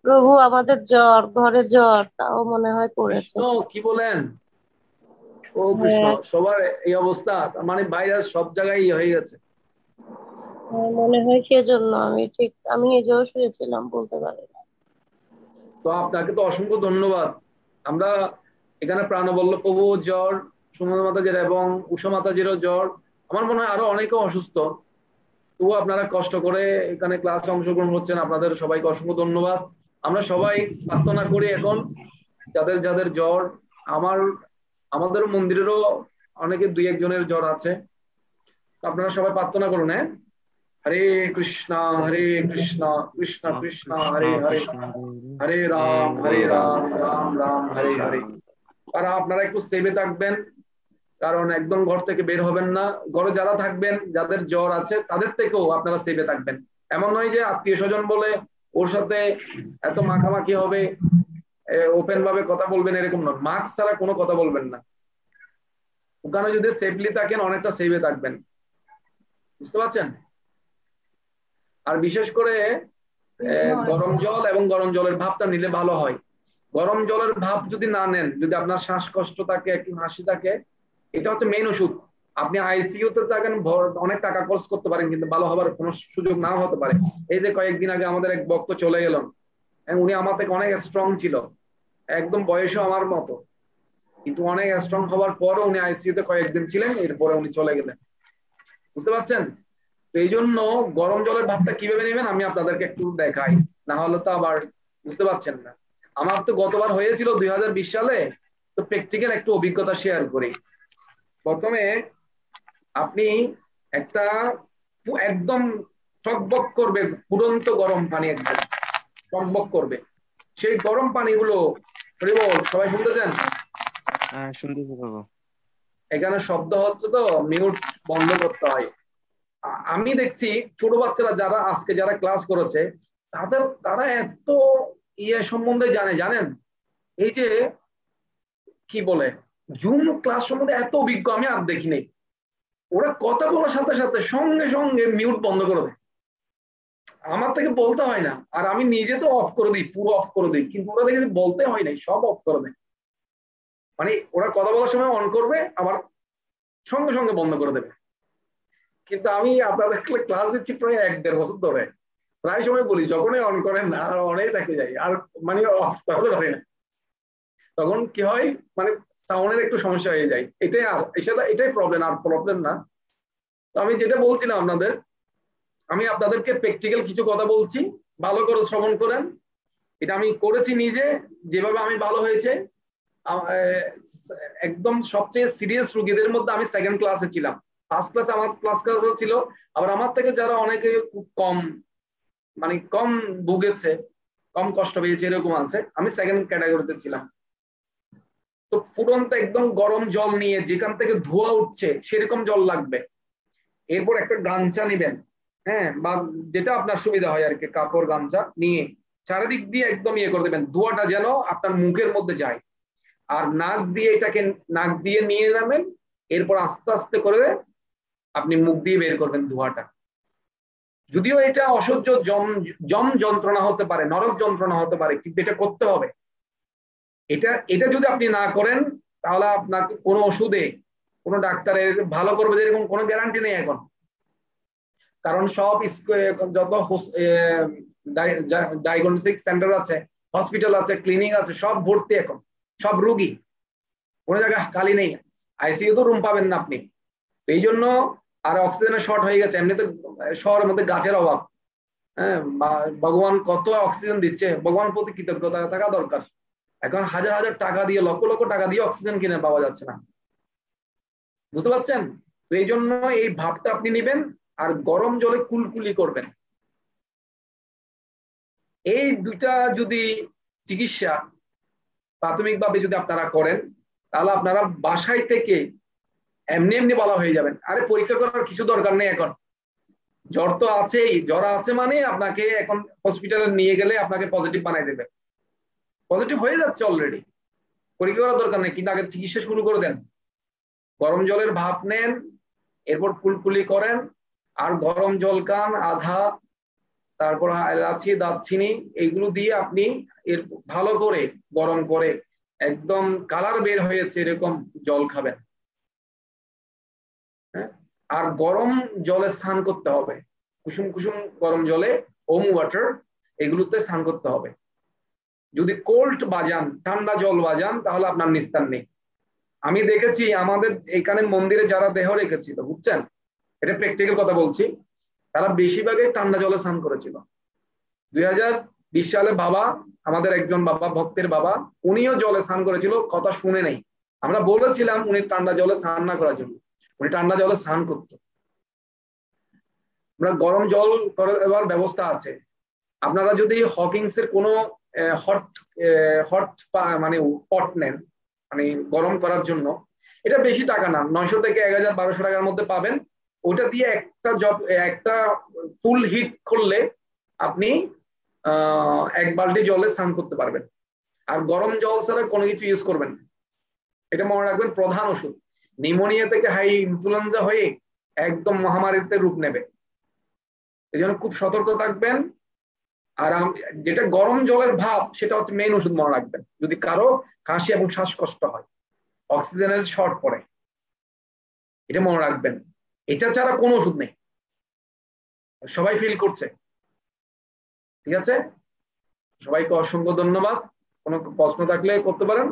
প্রভু আমাদের জ্বর, ঘরে জ্বর, তাও মনে হয় পড়েছে।
কি বলেন? ও কৃষ্ণ, সবার এই অবস্থা, মানে ভাইরাস সব জায়গায় হয়ে গেছে
মনে হয় সেজন্য। আমি নিজেও শুয়েছিলাম, বলতে পারি।
তো আপনাকে তো অসংখ্য ধন্যবাদ। আমরা এখানে প্রাণবল্লভ প্রভু জ্বর, সুমন মাতাজির এবং উষা মাতাজিরও জ্বর, আমার মনে হয় আরো অনেকে অসুস্থ, তবু আপনারা কষ্ট করে এখানে ক্লাসে অংশগ্রহণ করছেন, আপনাদের সবাইকে অসংখ্য ধন্যবাদ। আমরা সবাই প্রার্থনা করি এখন, যাদের যাদের জ্বর, আমাদের মন্দিরেরও অনেকে 2-1 জনের জ্বর আছে, আপনারা সবাই প্রার্থনা করুন। হ্যাঁ, হরে কৃষ্ণ কৃষ্ণ কৃষ্ণ হরে হরে, হরে রাম রাম রাম হরে হরে। আর আপনারা একটু সেভে থাকবেন, কারণ একদম ঘর থেকে বের হবেন না। ঘরে যারা থাকবেন, যাদের জ্বর আছে তাদের থেকেও আপনারা সেভে থাকবেন। এমন নয় যে আত্মীয় স্বজন বলে ওর সাথে এত মাখামাখি হবে, ওপেন ভাবে কথা বলবেন এরকম নয়, মাস্ক ছাড়া কোনো কথা বলবেন না। ওখানে যদি সেফলি থাকেন, অনেকটা সেভে থাকবেন, বুঝতে পারছেন? আর বিশেষ করে গরম জল এবং গরম জলের ভাপটা নিলে ভালো হয়। গরম জলের ভাপ যদি না নেন, যদি আপনার শ্বাসকষ্ট থাকে, একটু হাসি থাকে, এটা হচ্ছে মেইন ওষুধ। আপনি আইসিইউ তে থাকেন, অনেক টাকা খরচ করতে পারেন, কিন্তু ভালো হবার কোনো সুযোগ নাও হতে পারে। এই যে কয়েকদিন আগে আমাদের এক বক্ত চলে গেলেন, উনি আমার থেকে অনেক স্ট্রং ছিল, একদম বয়সও আমার মতো, কিন্তু অনেক স্ট্রং হওয়ার পরও উনি আইসিইউ তে কয়েকদিন ছিলেন, এরপরে উনি চলে গেলেন। বুঝতে পারছেন? তো এই জন্য গরম জলের ভাবটা কিভাবে নেবেন আমি আপনাদেরকে একটু দেখাই, না হলে তো আবার বুঝতে পারছেন না। আমার তো গতবার হয়েছিল 2020 সালে, তো প্র্যাকটিক্যাল একটু অভিজ্ঞতা শেয়ার করি। প্রথমে আপনি একটা একদম টকবক করবে ফুটন্ত গরম পানি, একদম টকবক করবে, সেই গরম পানিগুলো, সবাই শুনতেছেন?
হ্যাঁ, শুনতেছি প্রভু।
এখানে শব্দ হচ্ছে তো মিউট বন্ধ করতে হয়। আমি দেখছি ছোট বাচ্চারা যারা আজকে যারা ক্লাস করেছে, তারা এত ইয়ে সম্বন্ধে জানেন, এই যে কি বলে জুম ক্লাস সম্বন্ধে এত অভিজ্ঞ আমি আর দেখিনি। ওরা কথা বলার সাথে সাথে সঙ্গে সঙ্গে মিউট বন্ধ করে দেয়, আমার থেকে বলতে হয় না, আর আমি নিজে তো অফ করে দিই, পুরো অফ করে দিই, কিন্তু ওরা দেখে বলতে হয় নাই, সব অফ করে দেয়। মানে ওরা কথা বলার সময় অন করবে, আবার সঙ্গে সঙ্গে বন্ধ করে দেবে। কিন্তু আমি আপনাদের ক্লাস দিচ্ছি প্রায় 1-1.5 বছর ধরে, প্রায় সময় বলি যখনই অন করেন না, আর অনেই দেখে যাই, আর মানে অফ করতে পারি না। তখন কি হয়, মানে সাউন্ডের একটু সমস্যা হয়ে যায়, এটাই প্রবলেম, আর প্রবলেম না। তো আমি যেটা বলছিলাম আমি আপনাদেরকে প্র্যাকটিক্যাল কিছু কথা বলছি, ভালো করে শ্রবণ করেন। এটা আমি করেছি নিজে, যেভাবে আমি ভালো হয়েছে। একদম সবচেয়ে সিরিয়াস রোগীদের মধ্যে আমি সেকেন্ড ক্লাসে ছিলাম, ফার্স্ট ক্লাসে আমার ক্লাসে ছিল, আবার আমার থেকে যারা অনেকে কম, মানে কম ভুগেছে, কম কষ্ট পেয়েছে, এরকম আছে, আমি সেকেন্ড ক্যাটাগরিতে ছিলাম। তো ফুটন্ত একদম গরম জল নিয়ে, যেখান থেকে ধোঁয়া উঠছে সেরকম জল লাগবে। এরপর একটা গামছা নিবেন, হ্যাঁ, বা যেটা আপনার সুবিধা হয় আর কি, কাপড় গামছা নিয়ে চারিদিক দিয়ে একদম ইয়ে করে দেবেন, ধোঁয়াটা যেন আপনার মুখের মধ্যে যায়, আর নাক দিয়ে নিয়ে যাবেন। এরপর আস্তে আস্তে করে আপনি মুখ দিয়ে বের করবেন ধোঁয়াটা। যদিও এটা অসহ্য জম যন্ত্রণা হতে পারে, নরক যন্ত্রণা হতে পারে, কিন্তু এটা করতে হবে। এটা যদি আপনি না করেন, তাহলে আপনাকে কোনো ওষুধে, কোনো ডাক্তারের ভালো করবে এরকম কোনো গ্যারান্টি নেই এখন। কারণ সব যত ডায়াগনস্টিক সেন্টার আছে, হসপিটাল আছে, ক্লিনিক আছে, সব ভর্তি এখন, সব রোগী, কোনো জায়গায় খালি নেই। আইসিইউ তো রুম পাবেন না আপনি। এই জন্য আর অক্সিজেনের শর্ট হয়ে গেছে, এমনিতে শহরের মধ্যে গাছের অভাব, হ্যাঁ, ভগবান কত অক্সিজেন দিচ্ছে, ভগবান প্রতি কৃতজ্ঞতা থাকা দরকার। এখন হাজার হাজার টাকা দিয়ে, লক্ষ লক্ষ টাকা দিয়ে অক্সিজেন কিনে পাওয়া যাচ্ছে না। বুঝতে পারছেন? তো এই জন্য এই ভাবটা আপনি নেবেন, আর গরম জলে কুলকুলি করবেন। এই দুইটা যদি চিকিৎসা প্রাথমিকভাবে যদি আপনারা করেন, তাহলে আপনারা বাসায় থেকে এমনি এমনি ভালো হয়ে যাবেন। আরে পরীক্ষা করার কিছু দরকার নেই এখন, জ্বর তো আছেই, জ্বর আছে মানে আপনাকে এখন হসপিটালে নিয়ে গেলে আপনাকে পজিটিভ বানাই দেবে, পজিটিভ হয়ে যাচ্ছে অলরেডি, পরীক্ষা করার দরকার নেই, কিন্তু আগে চিকিৎসা শুরু করে দেন। গরম জলের ভাপ নেন, এরপর কুলকুলি করেন, আর গরম জল খান আধা, তারপর এলাচি, দারচিনি, এইগুলো দিয়ে আপনি এর ভালো করে গরম করে একদম কালার বের হয়েছে এরকম জল খাবেন। হ্যাঁ, আর গরম জলে স্নান করতে হবে, কুসুম কুসুম গরম জলে, ওম ওয়াটার, এগুলোতে স্নান করতে হবে। যদি কোল্ড বাজান, ঠান্ডা জল বাজান, তাহলে আপনার নিস্তার নেই। আমি দেখেছি আমাদের এখানে মন্দিরে যারা দেহ রেখেছিল, বুঝছেন, এটা প্র্যাকটিক্যাল কথা বলছি, তারা বেশিরভাগই ঠান্ডা জলে স্নান করেছিল। 2020 সালে বাবা, আমাদের একজন বাবা, ভক্তের বাবা, উনিও জলে স্নান করেছিল, কথা শুনে নেই। আমরা বলেছিলাম উনি ঠান্ডা জলে স্নান না করার জন্য, উনি ঠান্ডা জলে স্নান করত। আমরা গরম জল করার ব্যবস্থা আছে। আপনারা যদি হকিংস এর কোনো হট মানে পট নেন, মানে গরম করার জন্য, এটা বেশি টাকা না, 900 থেকে 1000-1200 টাকার মধ্যে পাবেন। ওটা দিয়ে একটা ফুল হিট করলে আপনি 1 বালতি জলে স্নান করতে পারবেন। আর গরম জল ছাড়া কোনো কিছু ইউজ করবেন না, এটা মনে রাখবেন, প্রধান ওষুধ। নিউমোনিয়া থেকে হাই ইনফ্লুয়েঞ্জা হয়ে একদম মহামারীতে রূপ নেবে, এই জন্য খুব সতর্ক থাকবেন। আর যেটা গরম জলের ভাব সেটা হচ্ছে মেইন ওষুধ মনে রাখবেন যদি কারো কাশি এবং শ্বাসকষ্ট হয়, অক্সিজেনের শর্ট পড়ে, এটা মনে রাখবেন। এটা ছাড়া কোনো ওষুধ নেই। সবাই ফিল করছে? ঠিক আছে, সবাইকে অসংখ্য ধন্যবাদ। কোনো প্রশ্ন থাকলে করতে পারেন।